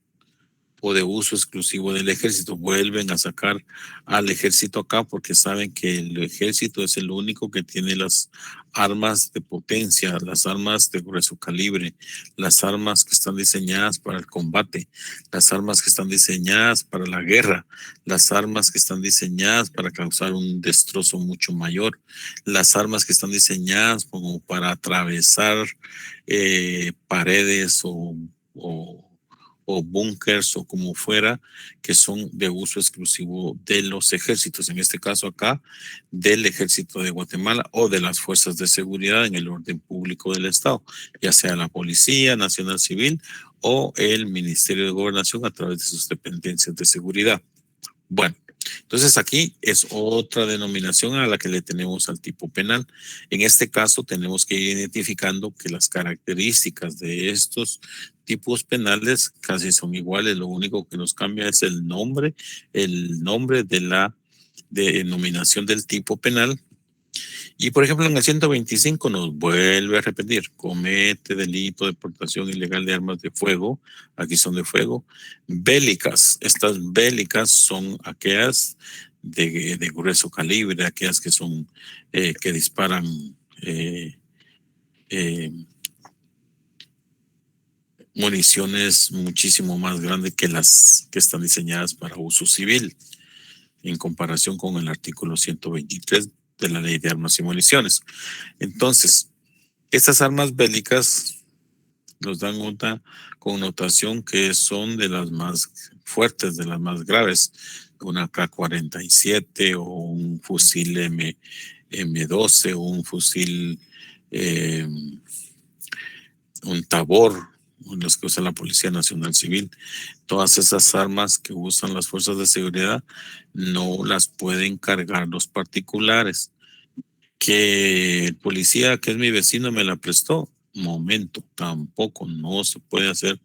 o de uso exclusivo del ejército. Vuelven a sacar al ejército acá porque saben que el ejército es el único que tiene las armas de potencia, las armas de grueso calibre, las armas que están diseñadas para el combate, las armas que están diseñadas para la guerra, las armas que están diseñadas para causar un destrozo mucho mayor, las armas que están diseñadas como para atravesar paredes o búnkers o como fuera, que son de uso exclusivo de los ejércitos, en este caso acá, del Ejército de Guatemala o de las fuerzas de seguridad en el orden público del Estado, ya sea la Policía Nacional Civil o el Ministerio de Gobernación a través de sus dependencias de seguridad. Bueno, entonces aquí es otra denominación a la que le tenemos al tipo penal. En este caso tenemos que ir identificando que las características de estos tipos penales casi son iguales, lo único que nos cambia es el nombre de la denominación del tipo penal Y por ejemplo, en el 125 nos vuelve a repetir, comete delito de portación ilegal de armas de fuego, aquí son de fuego, bélicas. Estas bélicas son aquellas de grueso calibre, aquellas que son, que disparan municiones muchísimo más grandes que las que están diseñadas para uso civil, en comparación con el artículo 123 de la Ley de Armas y Municiones. Entonces, estas armas bélicas nos dan una connotación que son de las más fuertes, de las más graves. Una K-47 o un fusil M12 o un fusil, un Tabor, los que usa la Policía Nacional Civil. Todas esas armas que usan las fuerzas de seguridad no las pueden cargar los particulares. Que el policía, que es mi vecino, me la prestó. Momento, tampoco, no se puede hacer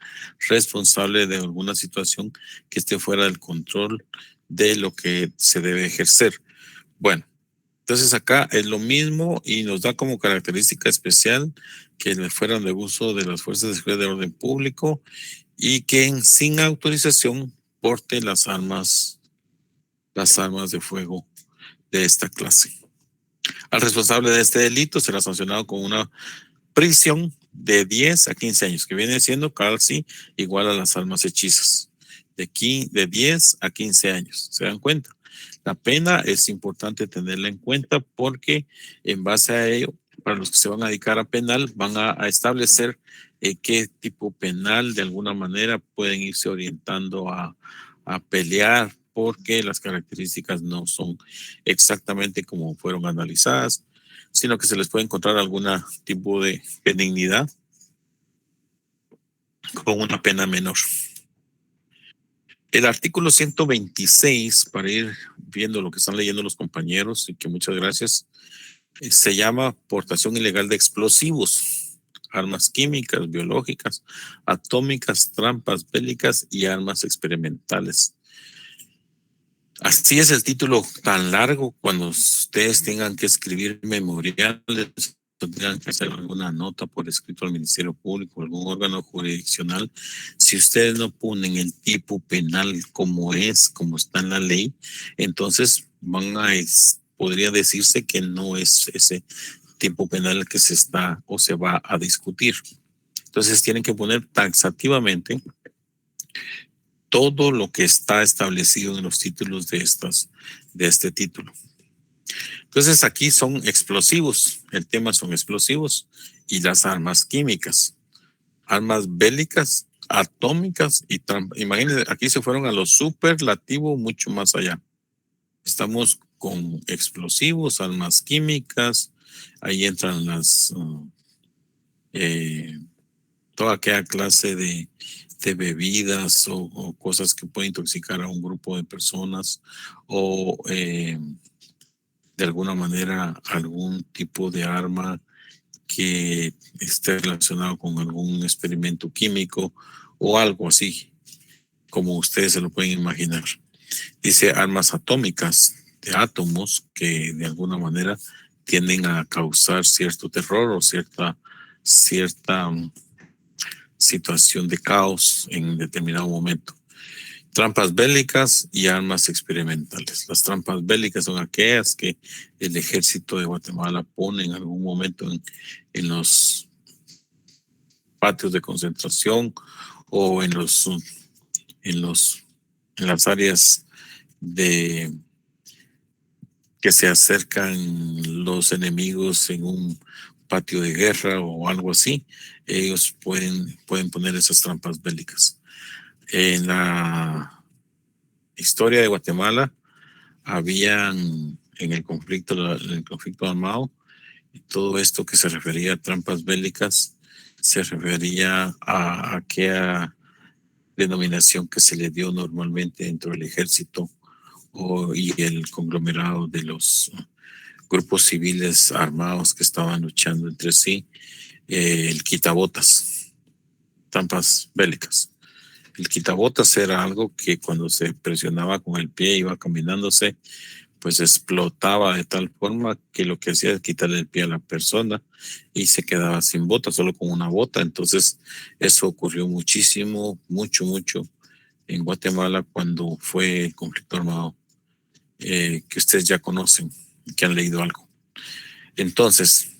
responsable de alguna situación que esté fuera del control de lo que se debe ejercer. Bueno, entonces acá es lo mismo y nos da como característica especial que fueran de uso de las fuerzas de seguridad de orden público y que sin autorización porte las armas de fuego de esta clase. Al responsable de este delito será sancionado con una prisión de 10 a 15 años, que viene siendo casi igual a las armas hechizas, de 10 a 15 años. ¿Se dan cuenta? La pena es importante tenerla en cuenta porque en base a ello, para los que se van a dedicar a penal, van a establecer qué tipo penal de alguna manera pueden irse orientando a pelear, porque las características no son exactamente como fueron analizadas, sino que se les puede encontrar algún tipo de benignidad con una pena menor. El artículo 126, para ir viendo lo que están leyendo los compañeros, y que muchas gracias, se llama portación ilegal de explosivos, armas químicas, biológicas, atómicas, trampas bélicas y armas experimentales. Así es el título tan largo. Cuando ustedes tengan que escribir memoriales, tengan que hacer alguna nota por escrito al Ministerio Público, algún órgano jurisdiccional, si ustedes no ponen el tipo penal como está en la ley, entonces podría decirse que no es ese tipo penal que se está o se va a discutir. Entonces tienen que poner taxativamente todo lo que está establecido en los títulos de este título. Entonces aquí son explosivos, el tema son explosivos y las armas químicas, armas bélicas, atómicas y imagínense, aquí se fueron a lo superlativo mucho más allá. Estamos con explosivos, armas químicas, ahí entran toda aquella clase de bebidas o cosas que pueden intoxicar a un grupo de personas o de alguna manera algún tipo de arma que esté relacionado con algún experimento químico o algo así, como ustedes se lo pueden imaginar. Dice armas atómicas, de átomos que de alguna manera tienden a causar cierto terror o cierta situación de caos en determinado momento. Trampas bélicas y armas experimentales. Las trampas bélicas son aquellas que el ejército de Guatemala pone en algún momento en los patios de concentración o en las áreas que se acercan los enemigos en un patio de guerra o algo así. Ellos pueden poner esas trampas bélicas. En la historia de Guatemala habían en el conflicto armado, todo esto que se refería a trampas bélicas se refería a aquella denominación que se le dio normalmente dentro del ejército y el conglomerado de los grupos civiles armados que estaban luchando entre sí, el quitabotas, trampas bélicas. El quitabotas era algo que cuando se presionaba con el pie iba caminándose pues explotaba de tal forma que lo que hacía es quitarle el pie a la persona y se quedaba sin bota, solo con una bota. Entonces, eso ocurrió muchísimo, mucho en Guatemala cuando fue el conflicto armado que ustedes ya conocen, que han leído algo. Entonces,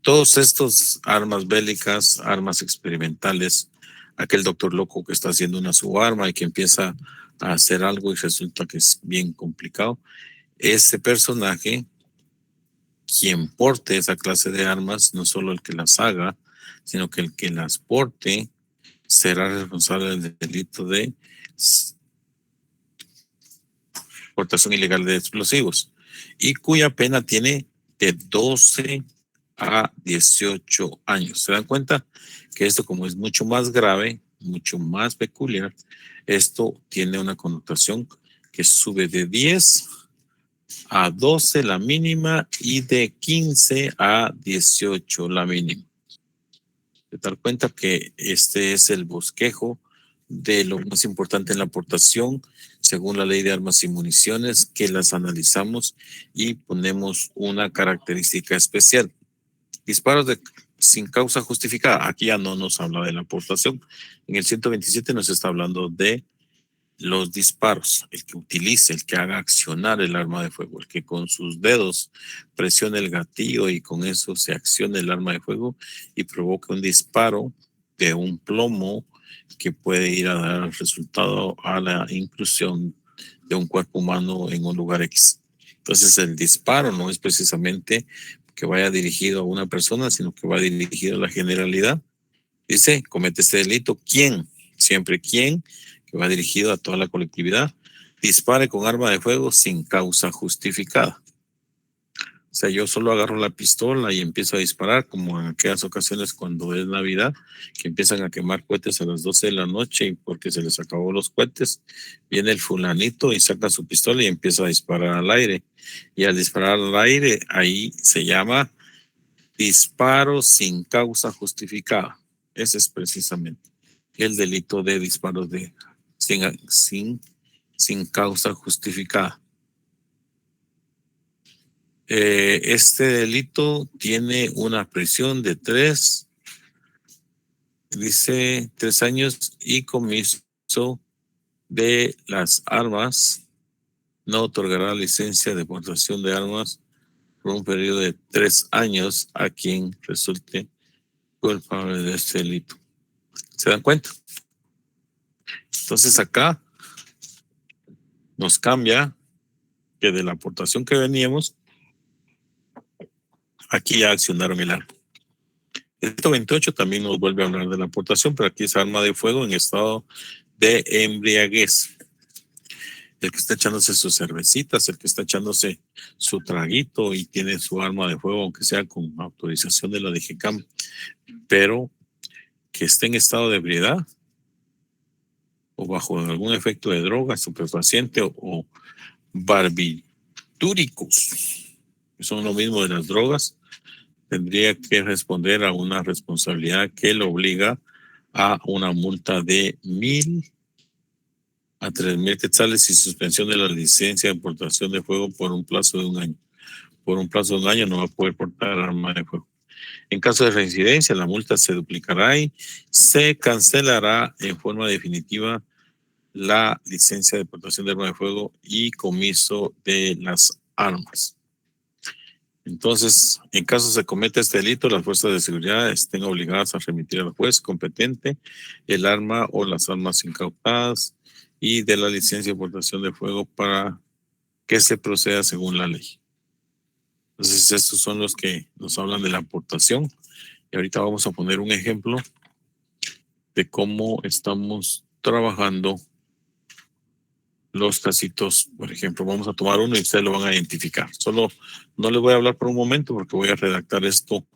todos estos armas bélicas, armas experimentales, aquel doctor loco que está haciendo una subarma y que empieza a hacer algo y resulta que es bien complicado, ese personaje, quien porte esa clase de armas, no solo el que las haga, sino que el que las porte será responsable del delito de portación ilegal de explosivos y cuya pena tiene de 12 a 18 años. ¿Se dan cuenta? Que esto, como es mucho más grave, mucho más peculiar, esto tiene una connotación que sube de 10 a 12 la mínima y de 15 a 18 la mínima. De tal cuenta que este es el bosquejo de lo más importante en la aportación, según la ley de armas y municiones, que las analizamos y ponemos una característica especial. Disparos sin causa justificada. Aquí ya no nos habla de la aportación. En el 127 nos está hablando de los disparos, el que utilice, el que haga accionar el arma de fuego, el que con sus dedos presione el gatillo y con eso se accione el arma de fuego y provoque un disparo de un plomo que puede ir a dar resultado a la inclusión de un cuerpo humano en un lugar X. Entonces el disparo no es precisamente que vaya dirigido a una persona, sino que va dirigido a la generalidad. Dice, comete este delito, ¿quién? Siempre quién, que va dirigido a toda la colectividad, dispare con arma de fuego sin causa justificada. O sea, yo solo agarro la pistola y empiezo a disparar, como en aquellas ocasiones cuando es Navidad, que empiezan a quemar cohetes a las 12 de la noche y porque se les acabó los cohetes, viene el fulanito y saca su pistola y empieza a disparar al aire. Y al disparar al aire, ahí se llama disparo sin causa justificada. Ese es precisamente el delito de disparos sin causa justificada. Este delito tiene una prisión de 3 años y comiso de las armas. No otorgará licencia de portación de armas por un periodo de 3 años a quien resulte culpable de este delito. ¿Se dan cuenta? Entonces acá nos cambia que de la aportación que veníamos, aquí ya accionaron el arma. El 128 también nos vuelve a hablar de la aportación, pero aquí es arma de fuego en estado de embriaguez. El que está echándose sus cervecitas, el que está echándose su traguito y tiene su arma de fuego, aunque sea con autorización de la DGCAM, pero que esté en estado de ebriedad o bajo algún efecto de droga, estupefaciente o barbitúricos, que son lo mismo de las drogas, tendría que responder a una responsabilidad que lo obliga a una multa de 1,000 a 3,000 quetzales y suspensión de la licencia de portación de fuego por un plazo de 1 año. Por un plazo de 1 año no va a poder portar arma de fuego. En caso de reincidencia, la multa se duplicará y se cancelará en forma definitiva la licencia de portación de arma de fuego y comiso de las armas. Entonces, en caso se cometa este delito, las fuerzas de seguridad estén obligadas a remitir al juez competente el arma o las armas incautadas y de la licencia de portación de fuego para que se proceda según la ley. Entonces, estos son los que nos hablan de la aportación. Y ahorita vamos a poner un ejemplo de cómo estamos trabajando los casitos. Por ejemplo, vamos a tomar uno y ustedes lo van a identificar. Solo no les voy a hablar por un momento porque voy a redactar esto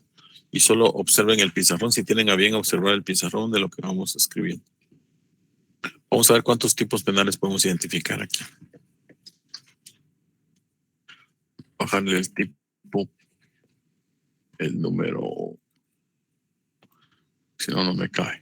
y solo observen el pizarrón si tienen a bien observar el pizarrón de lo que vamos escribiendo. Vamos a ver cuántos tipos penales podemos identificar aquí. Bajarle el tipo, el número, si no, no me cae.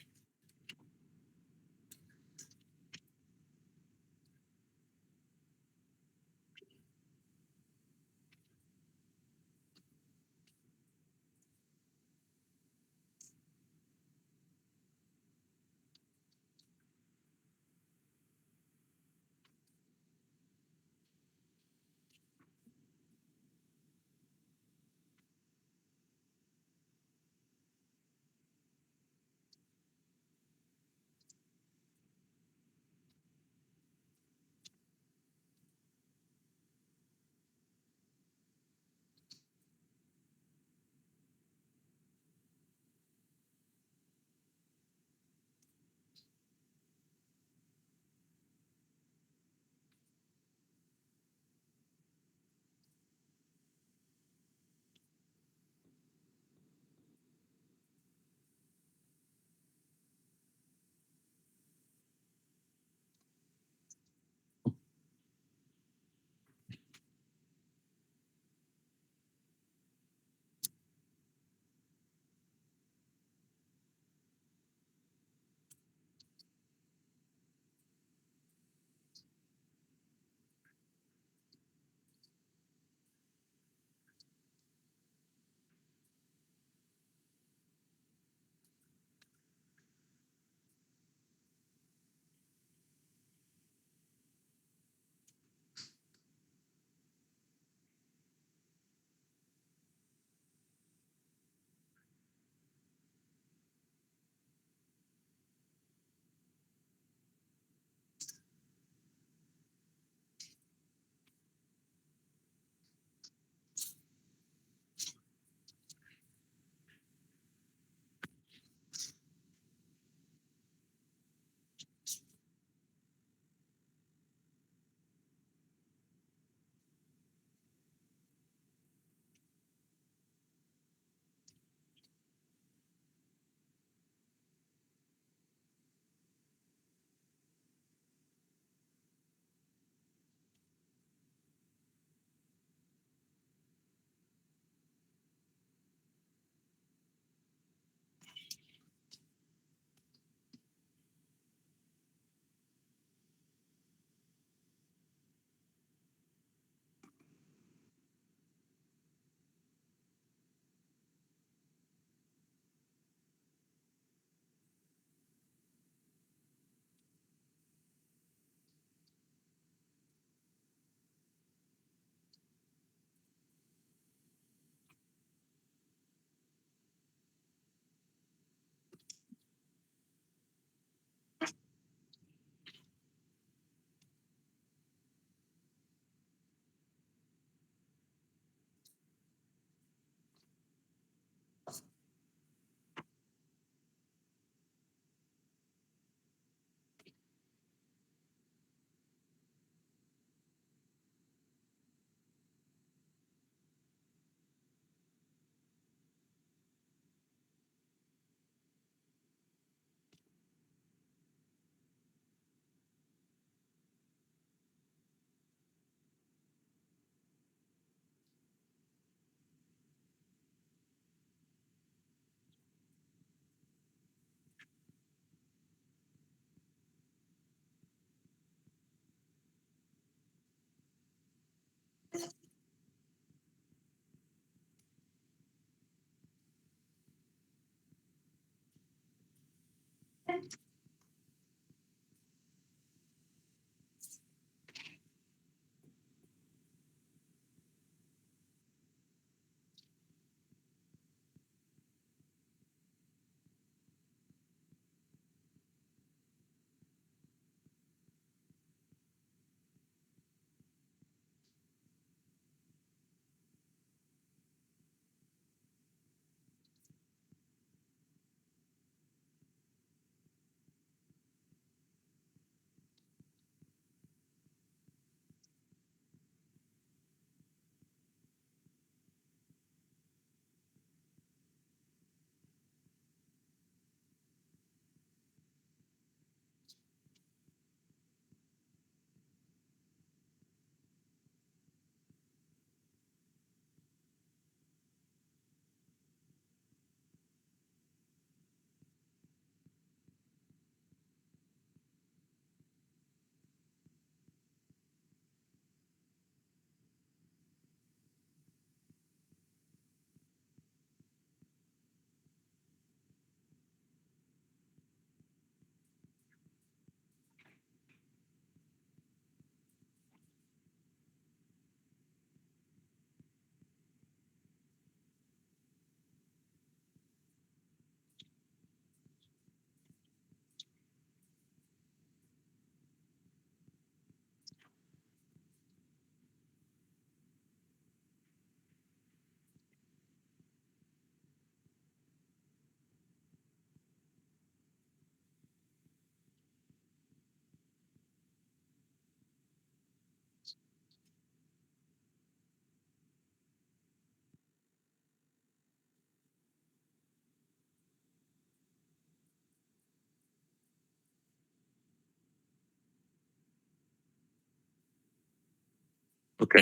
Ok.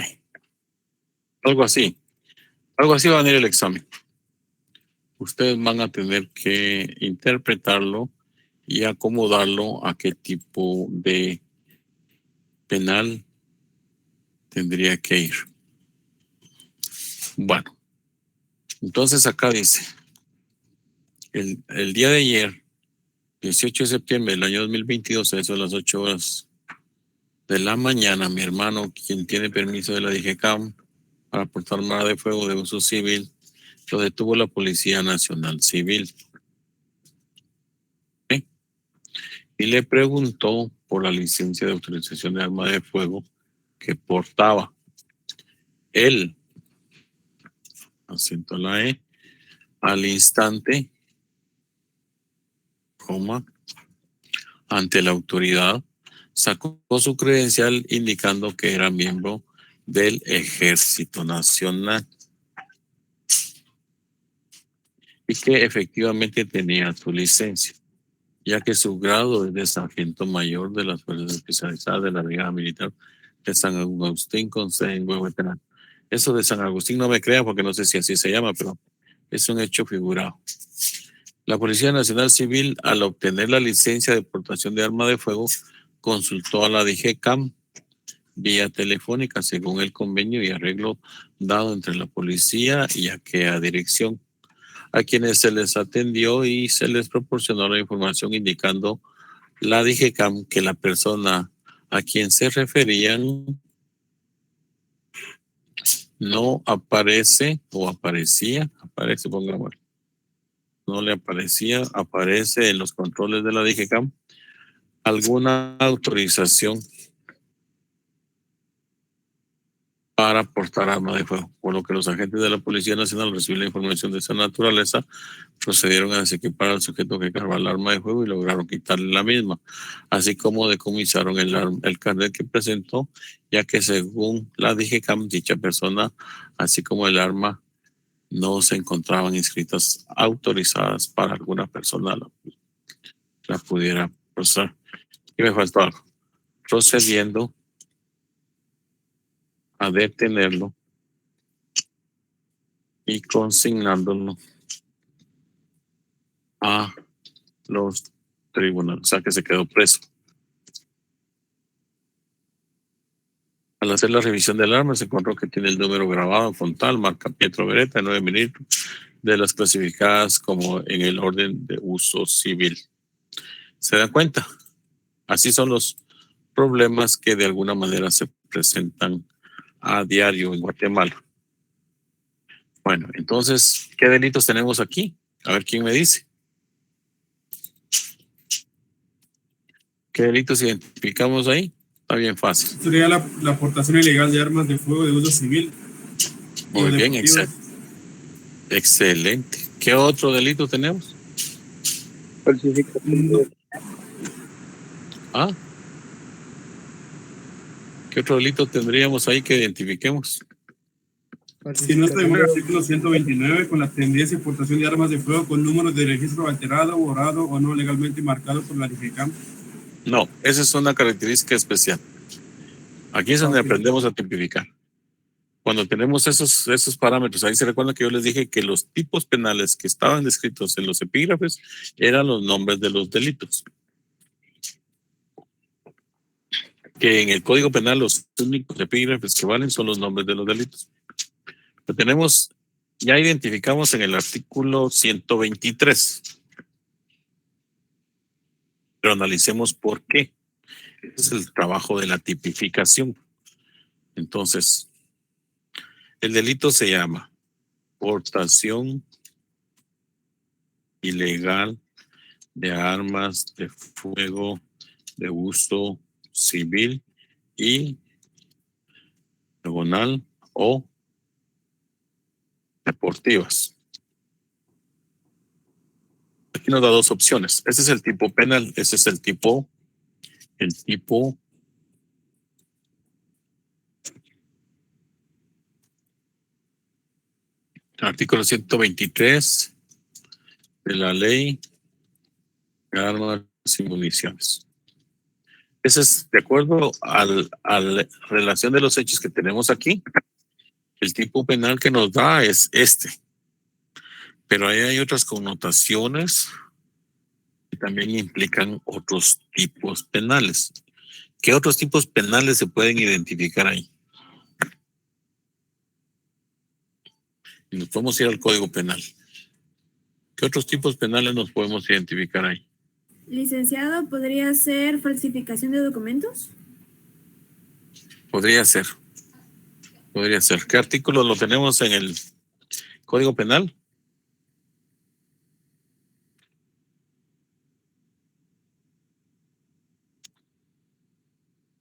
Algo así. Algo así va a venir el examen. Ustedes van a tener que interpretarlo y acomodarlo a qué tipo de penal tendría que ir. Bueno, entonces acá dice, el día de ayer, 18 de septiembre del año 2022, a eso de las 8 horas de la mañana, mi hermano, quien tiene permiso de la DGCAM para portar arma de fuego de uso civil, lo detuvo la Policía Nacional Civil. ¿Sí? Y le preguntó por la licencia de autorización de arma de fuego que portaba. Él, acento la E, al instante, coma, ante la autoridad, sacó su credencial indicando que era miembro del Ejército Nacional y que efectivamente tenía su licencia, ya que su grado es de sargento mayor de las Fuerzas Especializadas de la Brigada Militar de San Agustín con sede en Huehuetenango. Eso de San Agustín no me crea porque no sé si así se llama, pero es un hecho figurado. La Policía Nacional Civil, al obtener la licencia de portación de arma de fuego, consultó a la DGCAM vía telefónica según el convenio y arreglo dado entre la policía y aquella dirección, a quienes se les atendió y se les proporcionó la información indicando la DGCAM que la persona a quien se referían no aparece o aparecía, aparece, pongamos, no le aparecía, aparece en los controles de la DGCAM alguna autorización para portar arma de fuego, por lo que los agentes de la Policía Nacional recibiendo la información de esa naturaleza procedieron a desequipar al sujeto que cargaba el arma de fuego y lograron quitarle la misma, así como decomisaron el carnet que presentó, ya que según la DGCAM, dicha persona, así como el arma, no se encontraban inscritas autorizadas para alguna persona la pudiera procesar. Y me faltó algo. Procediendo a detenerlo y consignándolo a los tribunales, o sea que se quedó preso. Al hacer la revisión del arma se encontró que tiene el número grabado con tal marca Pietro Beretta 9 milímetros de las clasificadas como en el orden de uso civil. ¿Se dan cuenta? Así son los problemas que de alguna manera se presentan a diario en Guatemala. Bueno, entonces, ¿qué delitos tenemos aquí? A ver quién me dice. ¿Qué delitos identificamos ahí? Está bien fácil. Sería la aportación ilegal de armas de fuego de uso civil. y Muy bien, deportivas. excelente. ¿Qué otro delito tenemos? Falsificación de ¿Ah? ¿Qué otro delito tendríamos ahí que identifiquemos? Si no estoy mal, el artículo 129, con la tendencia y portación de armas de fuego con números de registro alterado, borrado o no legalmente marcado por la DIGECAM. No, esa es una característica especial. Aquí es donde Ok. aprendemos a tipificar. Cuando tenemos esos parámetros, ahí se recuerda que yo les dije que los tipos penales que estaban descritos en los epígrafes eran los nombres de los delitos. Que en el Código Penal los únicos epígrafes que valen son los nombres de los delitos. Lo tenemos, ya identificamos en el artículo 123. Pero analicemos por qué. Es el trabajo de la tipificación. Entonces, el delito se llama portación ilegal de armas de fuego de uso civil y diagonal o deportivas. Aquí nos da dos opciones. Este es el tipo penal, ese es el tipo artículo 123 de la ley de armas y municiones. Ese es de acuerdo a la relación de los hechos que tenemos aquí. El tipo penal que nos da es este. Pero ahí hay otras connotaciones que también implican otros tipos penales. ¿Qué otros tipos penales se pueden identificar ahí? Y nos podemos ir al Código Penal. ¿Qué otros tipos penales nos podemos identificar ahí? Licenciado, ¿podría ser falsificación de documentos? Podría ser. Podría ser. ¿Qué artículo lo tenemos en el Código Penal?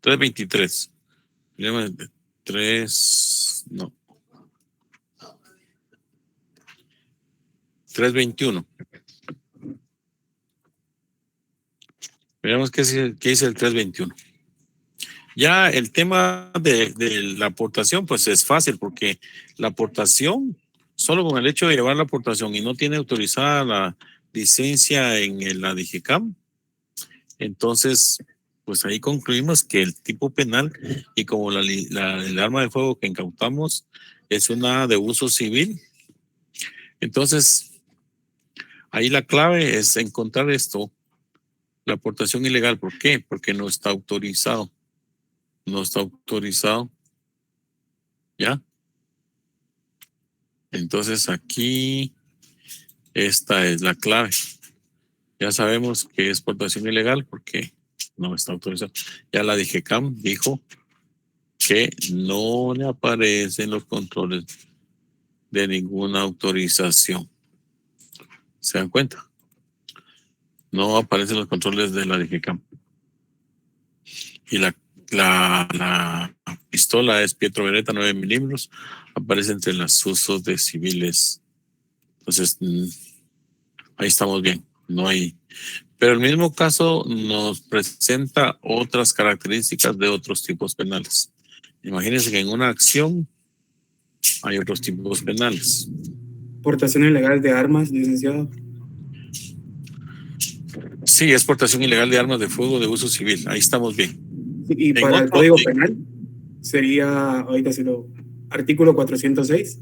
$323. 321. Veamos qué dice el 321. Ya el tema de la aportación, pues es fácil, porque la aportación, solo con el hecho de llevar la aportación y no tiene autorizada la licencia en la DIGECAM, entonces, pues ahí concluimos que el tipo penal y como el arma de fuego que incautamos es una de uso civil, entonces ahí la clave es encontrar esto, la aportación ilegal. ¿Por qué? Porque no está autorizado. No está autorizado. ¿Ya? Entonces aquí esta es la clave. Ya sabemos que es portación ilegal porque no está autorizado. Ya la DIGECAM dijo que no le aparecen los controles de ninguna autorización. ¿Se dan cuenta? No aparecen los controles de la DIGECAM. Y la pistola es Pietro Beretta 9 milímetros. Aparece entre los usos de civiles. Entonces, ahí estamos bien. No hay. Pero el mismo caso nos presenta otras características de otros tipos penales. Imagínense que en una acción hay otros tipos penales. portación ilegal de armas, licenciado. Sí, es portación ilegal de armas de fuego de uso civil. Ahí estamos bien. Y En para el otro- Código Penal sería, ahorita se lo, artículo 406,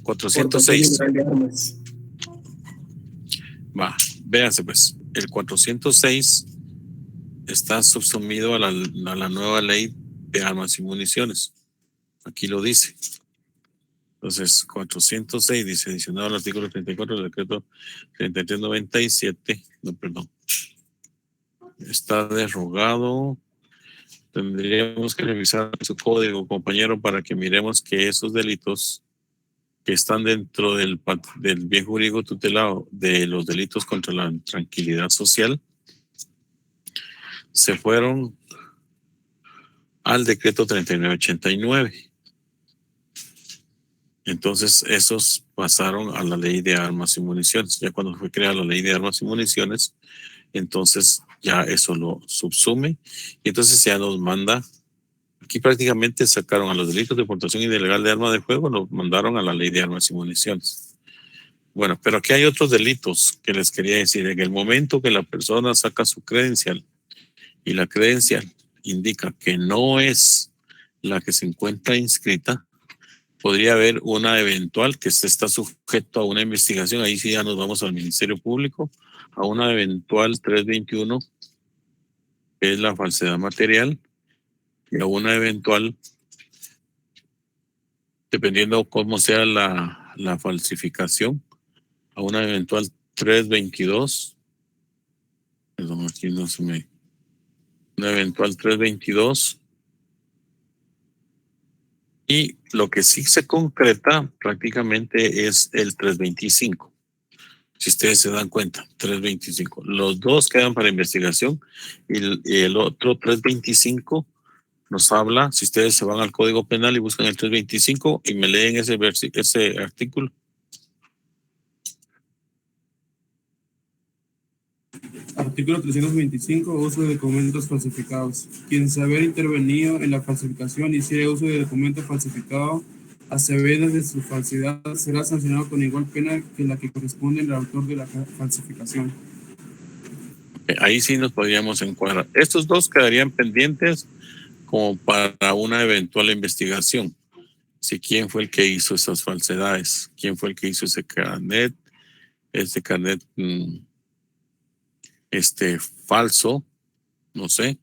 portación 406. ilegal de armas. Va, véanse pues. El 406 está subsumido a la nueva ley de armas y municiones. Aquí lo dice. Entonces, 406 dice, adicionado al artículo 34 del decreto 3397, no, perdón, está derogado. Tendríamos que revisar su código, compañero, para que miremos que esos delitos que están dentro del bien jurídico tutelado de los delitos contra la tranquilidad social se fueron al decreto 3989. Entonces, esos pasaron a la ley de armas y municiones. Ya cuando fue creada la ley de armas y municiones, entonces ya eso lo subsume y entonces ya nos manda. Aquí prácticamente sacaron a los delitos de portación ilegal de arma de fuego, lo mandaron a la ley de armas y municiones. Bueno, pero aquí hay otros delitos que les quería decir. En el momento que la persona saca su credencial y la credencial indica que no es la que se encuentra inscrita, podría haber una eventual que se está sujeto a una investigación. Ahí sí ya nos vamos al Ministerio Público, a una eventual 321, que es la falsedad material, y a una eventual, dependiendo cómo sea la falsificación, a una eventual 322, perdón, aquí no se me... Una eventual 322. Y lo que sí se concreta prácticamente es el 325. Si ustedes se dan cuenta, 325. Los dos quedan para investigación y el otro 325 nos habla, si ustedes se van al Código Penal y buscan el 325 y me leen ese artículo. Artículo 325, uso de documentos falsificados. Quien sin haber intervenido en la falsificación hiciera uso de documento falsificado a sabiendas de su falsedad será sancionado con igual pena que la que corresponde al autor de la falsificación. Ahí sí nos podríamos encuadrar. Estos dos quedarían pendientes como para una eventual investigación. Si quién fue el que hizo esas falsedades, quién fue el que hizo ese carnet falso, no sé.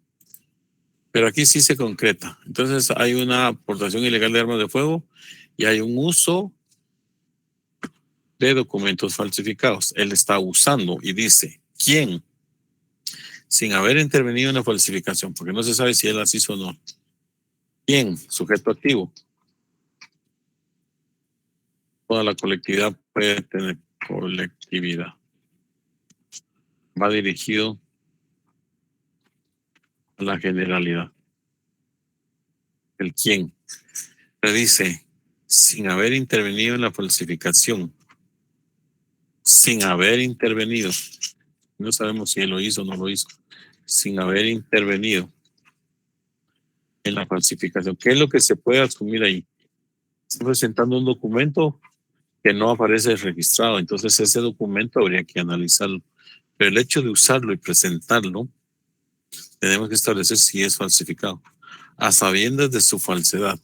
Pero aquí sí se concreta. Entonces hay una aportación ilegal de armas de fuego y hay un uso de documentos falsificados. Él está usando y dice, ¿quién? Sin haber intervenido en la falsificación, porque no se sabe si él las hizo o no. ¿Quién? Sujeto activo. Toda la colectividad puede tener colectividad. Va dirigido a la generalidad. El quién. Le dice, sin haber intervenido en la falsificación. Sin haber intervenido. No sabemos si él lo hizo o no lo hizo. Sin haber intervenido en la falsificación. ¿Qué es lo que se puede asumir ahí? Está presentando un documento que no aparece registrado. Entonces ese documento habría que analizarlo. Pero el hecho de usarlo y presentarlo, tenemos que establecer si es falsificado. A sabiendas de su falsedad.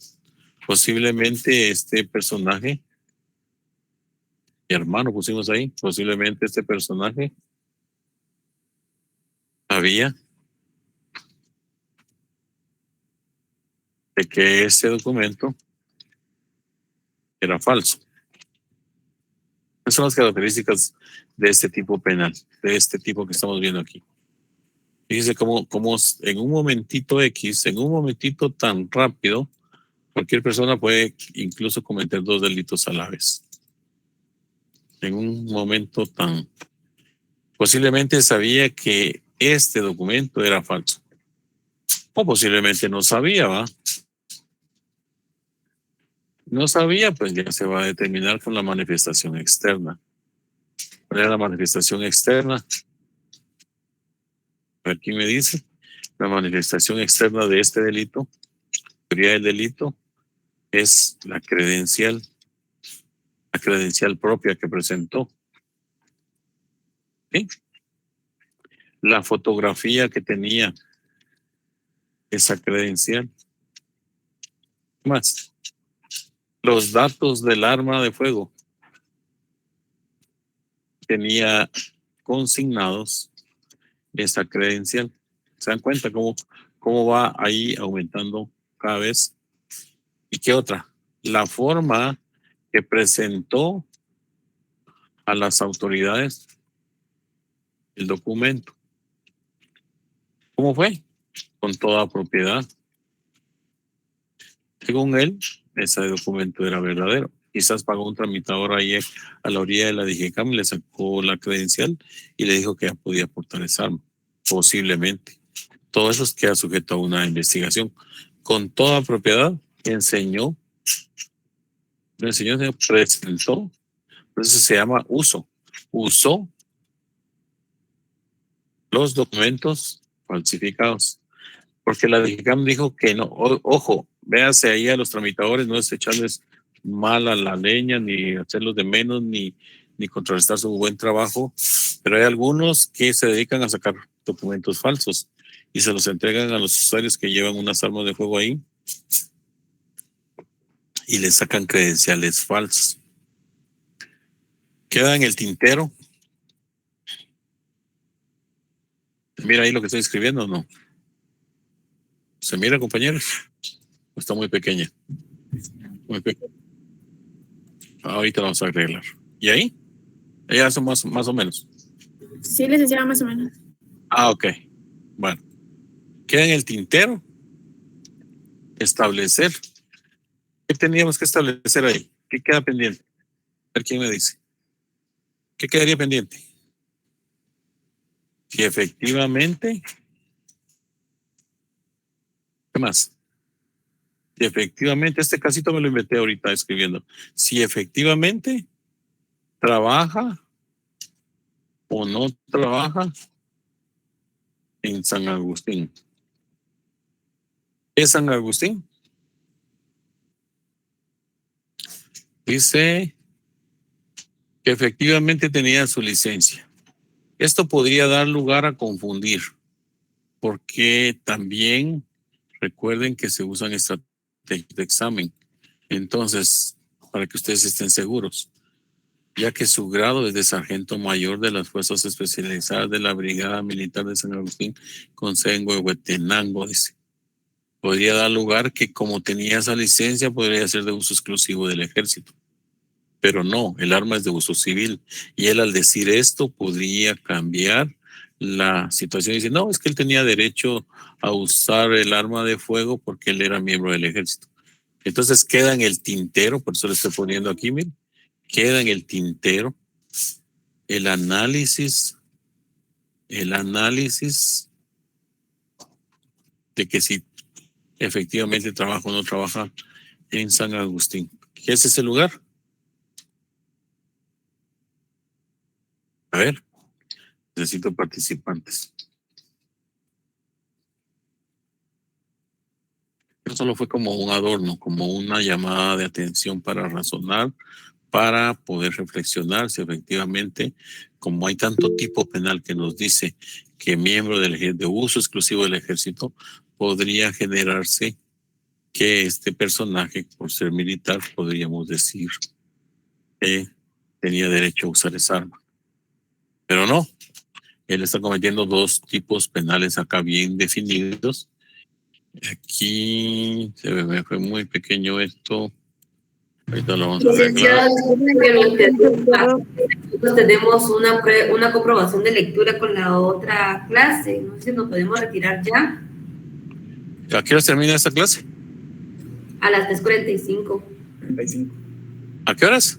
Posiblemente este personaje, mi hermano pusimos ahí, posiblemente este personaje sabía de que ese documento era falso. Esas son las características de este tipo penal, de este tipo que estamos viendo aquí. Fíjense cómo en un momentito X, en un momentito tan rápido, cualquier persona puede incluso cometer dos delitos a la vez. En un momento tan... Posiblemente sabía que este documento era falso. O posiblemente no sabía, ¿va? No sabía, pues ya se va a determinar con la manifestación externa. ¿Cuál es la manifestación externa? A ver, ¿quién me dice? La manifestación externa de este delito, la teoría del delito, es la credencial propia que presentó. ¿Sí? La fotografía que tenía esa credencial. Más. Los datos del arma de fuego tenía consignados esa credencial. ¿Se dan cuenta cómo va ahí aumentando cada vez? ¿Y qué otra? La forma que presentó a las autoridades el documento. ¿Cómo fue? Con toda propiedad. Según él, ese documento era verdadero. Quizás pagó un tramitador ahí a la orilla de la DGCAM, le sacó la credencial y le dijo que ya podía portar esa arma. Posiblemente. Todo eso queda sujeto a una investigación. Con toda propiedad, enseñó, se presentó. Por eso se llama uso. Usó los documentos falsificados. Porque la DGCAM dijo que no. Ojo, véase ahí a los tramitadores, no es echarles mal a la leña, ni hacerlos de menos, ni contrarrestar su buen trabajo. Pero hay algunos que se dedican a sacar documentos falsos y se los entregan a los usuarios que llevan unas armas de fuego ahí y les sacan credenciales falsos. Queda en el tintero. Mira ahí lo que estoy escribiendo, ¿o no? ¿Se mira, compañeros? Está muy pequeña. Muy pequeña. Ahorita vamos a arreglar. ¿Y ahí? Ya son más o menos. Sí, licenciado, más o menos. Ok. Bueno. Queda en el tintero establecer. ¿Qué teníamos que establecer ahí? ¿Qué queda pendiente? A ver quién me dice. ¿Qué quedaría pendiente? Si efectivamente... ¿Qué más? Si efectivamente, este casito me lo inventé ahorita escribiendo. Si efectivamente trabaja o no trabaja en San Agustín. ¿Es San Agustín? Dice que efectivamente tenía su licencia. Esto podría dar lugar a confundir, porque también recuerden que se usan estrategias de examen. Entonces, para que ustedes estén seguros, ya que su grado es de sargento mayor de las Fuerzas Especializadas de la Brigada Militar de San Agustín, con sede en Huehuetenango, dice. Podría dar lugar que como tenía esa licencia, podría ser de uso exclusivo del ejército. Pero no, el arma es de uso civil. Y él al decir esto podría cambiar la situación. Dice, no, es que él tenía derecho a usar el arma de fuego porque él era miembro del ejército. Entonces queda en el tintero, por eso le estoy poniendo aquí, miren, queda en el tintero el análisis de que si efectivamente trabaja o no trabaja en San Agustín. ¿Qué es ese lugar? A ver, necesito participantes. Eso solo fue como un adorno, como una llamada de atención para razonar, para poder reflexionar si efectivamente, como hay tanto tipo penal que nos dice que miembro de uso exclusivo del ejército, podría generarse que este personaje, por ser militar, podríamos decir que tenía derecho a usar esa arma. Pero no, él está cometiendo dos tipos penales acá bien definidos. Aquí se me fue muy pequeño esto. Ahorita lo vamos a arreglar. Nosotros tenemos una comprobación de lectura con la otra clase. No sé si nos podemos retirar ya. ¿A qué hora termina esta clase? A las 3:45. 35. ¿A qué horas?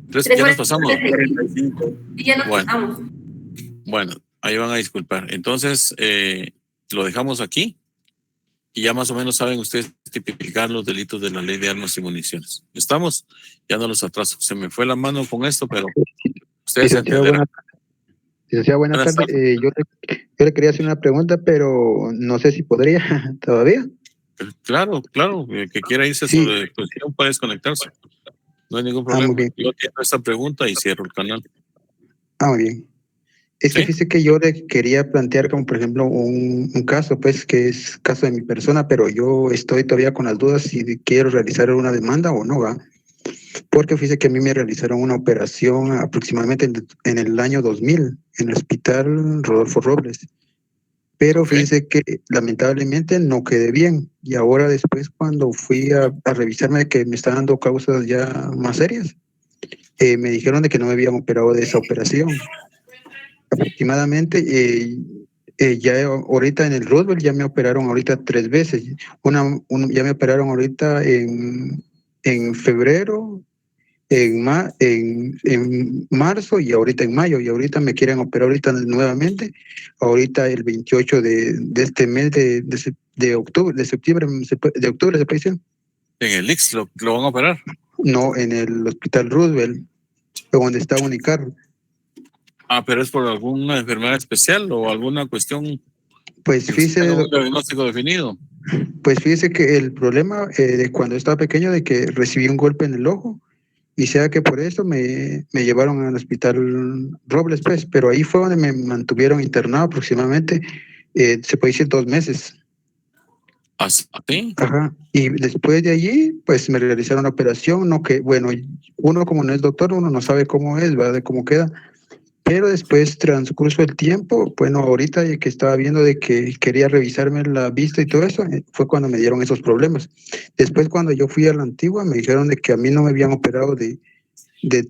Ya nos pasamos. 45. Y ya nos Bueno. pasamos. Bueno, ahí van a disculpar. Entonces, lo dejamos aquí y ya más o menos saben ustedes tipificar los delitos de la Ley de Armas y Municiones. ¿Estamos? Ya no los atraso. Se me fue la mano con esto, pero ustedes entenderán. Licenciado, buenas tardes. Yo le quería hacer una pregunta, pero no sé si podría todavía. Claro. El que quiera irse a su disposición puede desconectarse. No hay ningún problema. Muy bien. Yo atiendo esta pregunta y cierro el canal. Muy bien. Es que fíjese que yo le quería plantear como, por ejemplo, un caso, pues, que es caso de mi persona, pero yo estoy todavía con las dudas si quiero realizar una demanda o no, ¿va? Porque fíjese que a mí me realizaron una operación aproximadamente en el año 2000 en el Hospital Rodolfo Robles. Pero fíjese que lamentablemente no quedé bien. Y ahora después cuando fui a revisarme que me estaban dando causas ya más serias, me dijeron de que no me habían operado de esa operación. Aproximadamente Ya ahorita en el Roosevelt ya me operaron ahorita 3 veces. Ya me operaron ahorita en febrero, en marzo y ahorita en mayo. Y ahorita me quieren operar ahorita nuevamente. Ahorita el 28 de este mes de octubre, de septiembre, de octubre se puede decir. En el IX lo van a operar. No, en el Hospital Roosevelt, donde está Unicar. Pero es por alguna enfermedad especial o alguna cuestión Pues que fíjese, tenga un diagnóstico definido. pues fíjese que el problema de cuando estaba pequeño de que recibí un golpe en el ojo y sea que por eso me llevaron al hospital Robles, pues, pero ahí fue donde me mantuvieron internado aproximadamente, se puede decir 2 meses. ¿Así? Ajá. Y después de allí, pues me realizaron la operación, no que, bueno, uno como no es doctor, uno no sabe cómo es, ¿verdad? De cómo queda. Pero después, transcurso el tiempo, bueno, ahorita que estaba viendo de que quería revisarme la vista y todo eso, fue cuando me dieron esos problemas. Después, cuando yo fui a la antigua, me dijeron de que a mí no me habían operado de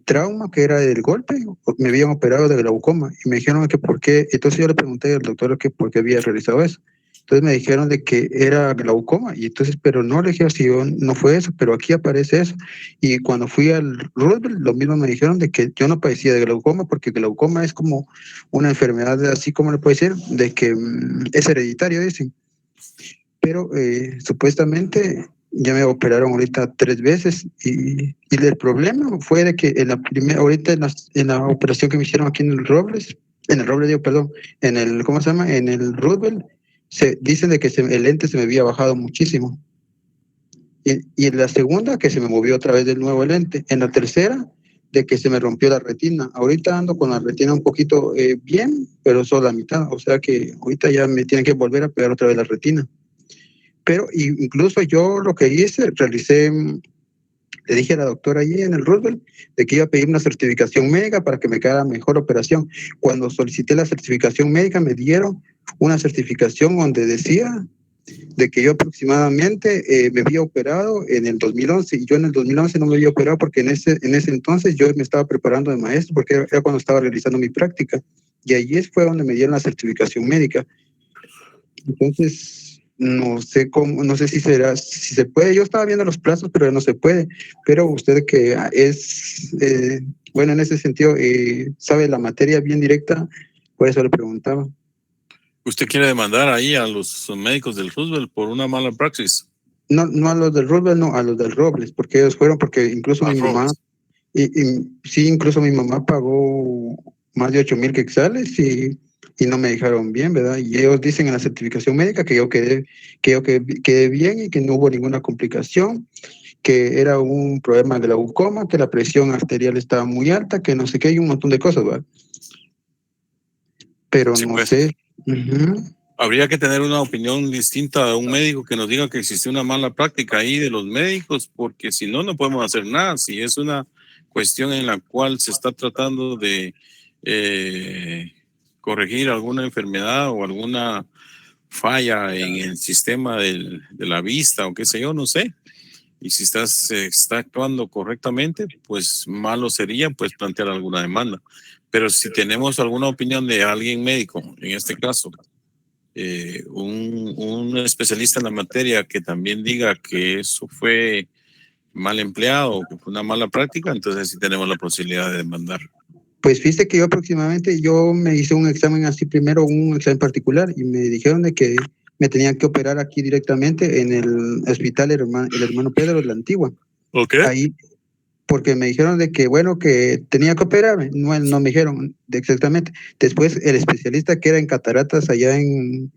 trauma, que era del golpe, me habían operado de glaucoma. Y me dijeron que por qué, entonces yo le pregunté al doctor que por qué había realizado eso. Entonces me dijeron de que era glaucoma, y entonces, pero no le dije si yo no fue eso, pero aquí aparece eso. Y cuando fui al Roosevelt, lo mismo me dijeron de que yo no padecía de glaucoma, porque glaucoma es como una enfermedad, así como le puedo decir, de que es hereditario, dicen. Pero supuestamente ya me operaron ahorita 3 veces, y el problema fue de que en la primera, ahorita en la operación que me hicieron aquí en el Robles, en el, ¿cómo se llama? En el Roosevelt, dicen de que el lente se me había bajado muchísimo. Y en la segunda, que se me movió otra vez de nuevo el lente. En la tercera, de que se me rompió la retina. Ahorita ando con la retina un poquito bien, pero solo la mitad. O sea que ahorita ya me tienen que volver a pegar otra vez la retina. Pero incluso yo lo que hice, le dije a la doctora allí en el Roosevelt de que iba a pedir una certificación médica para que me quedara mejor operación. Cuando solicité la certificación médica, me dieron una certificación donde decía de que yo aproximadamente me había operado en el 2011, y yo en el 2011 no me había operado porque en ese entonces yo me estaba preparando de maestro, porque era cuando estaba realizando mi práctica, y allí fue donde me dieron la certificación médica. Entonces, no sé cómo, no sé si se puede. Yo estaba viendo los plazos, pero no se puede. Pero usted que es, bueno, en ese sentido, sabe la materia bien directa, por eso le preguntaba. ¿Usted quiere demandar ahí a los médicos del Roosevelt por una mala praxis? No a los del Roosevelt, no, a los del Robles, porque ellos fueron, porque incluso mi mamá, sí, incluso mi mamá pagó más de 8,000 quetzales y no me dejaron bien, ¿verdad? Y ellos dicen en la certificación médica que yo quedé bien y que no hubo ninguna complicación, que era un problema de glaucoma, que la presión arterial estaba muy alta, que no sé qué, y un montón de cosas, ¿verdad? Pero Sí, no pues. sé. Uh-huh. Habría que tener una opinión distinta de un médico que nos diga que existe una mala práctica ahí de los médicos, porque si no, no podemos hacer nada. Si es una cuestión en la cual se está tratando de corregir alguna enfermedad o alguna falla en el sistema de la vista o qué sé yo, no sé. Y si se está actuando correctamente, pues malo sería pues plantear alguna demanda. Pero si tenemos alguna opinión de alguien médico, en este caso, un especialista en la materia que también diga que eso fue mal empleado o que fue una mala práctica, entonces sí tenemos la posibilidad de demandar. Pues fíjate que yo me hice un examen así primero, un examen particular, y me dijeron de que me tenían que operar aquí directamente en el hospital el hermano Pedro de la Antigua. ¿Ok? Ahí, porque me dijeron de que, bueno, que tenía que operarme, no me dijeron exactamente. Después el especialista que era en cataratas allá en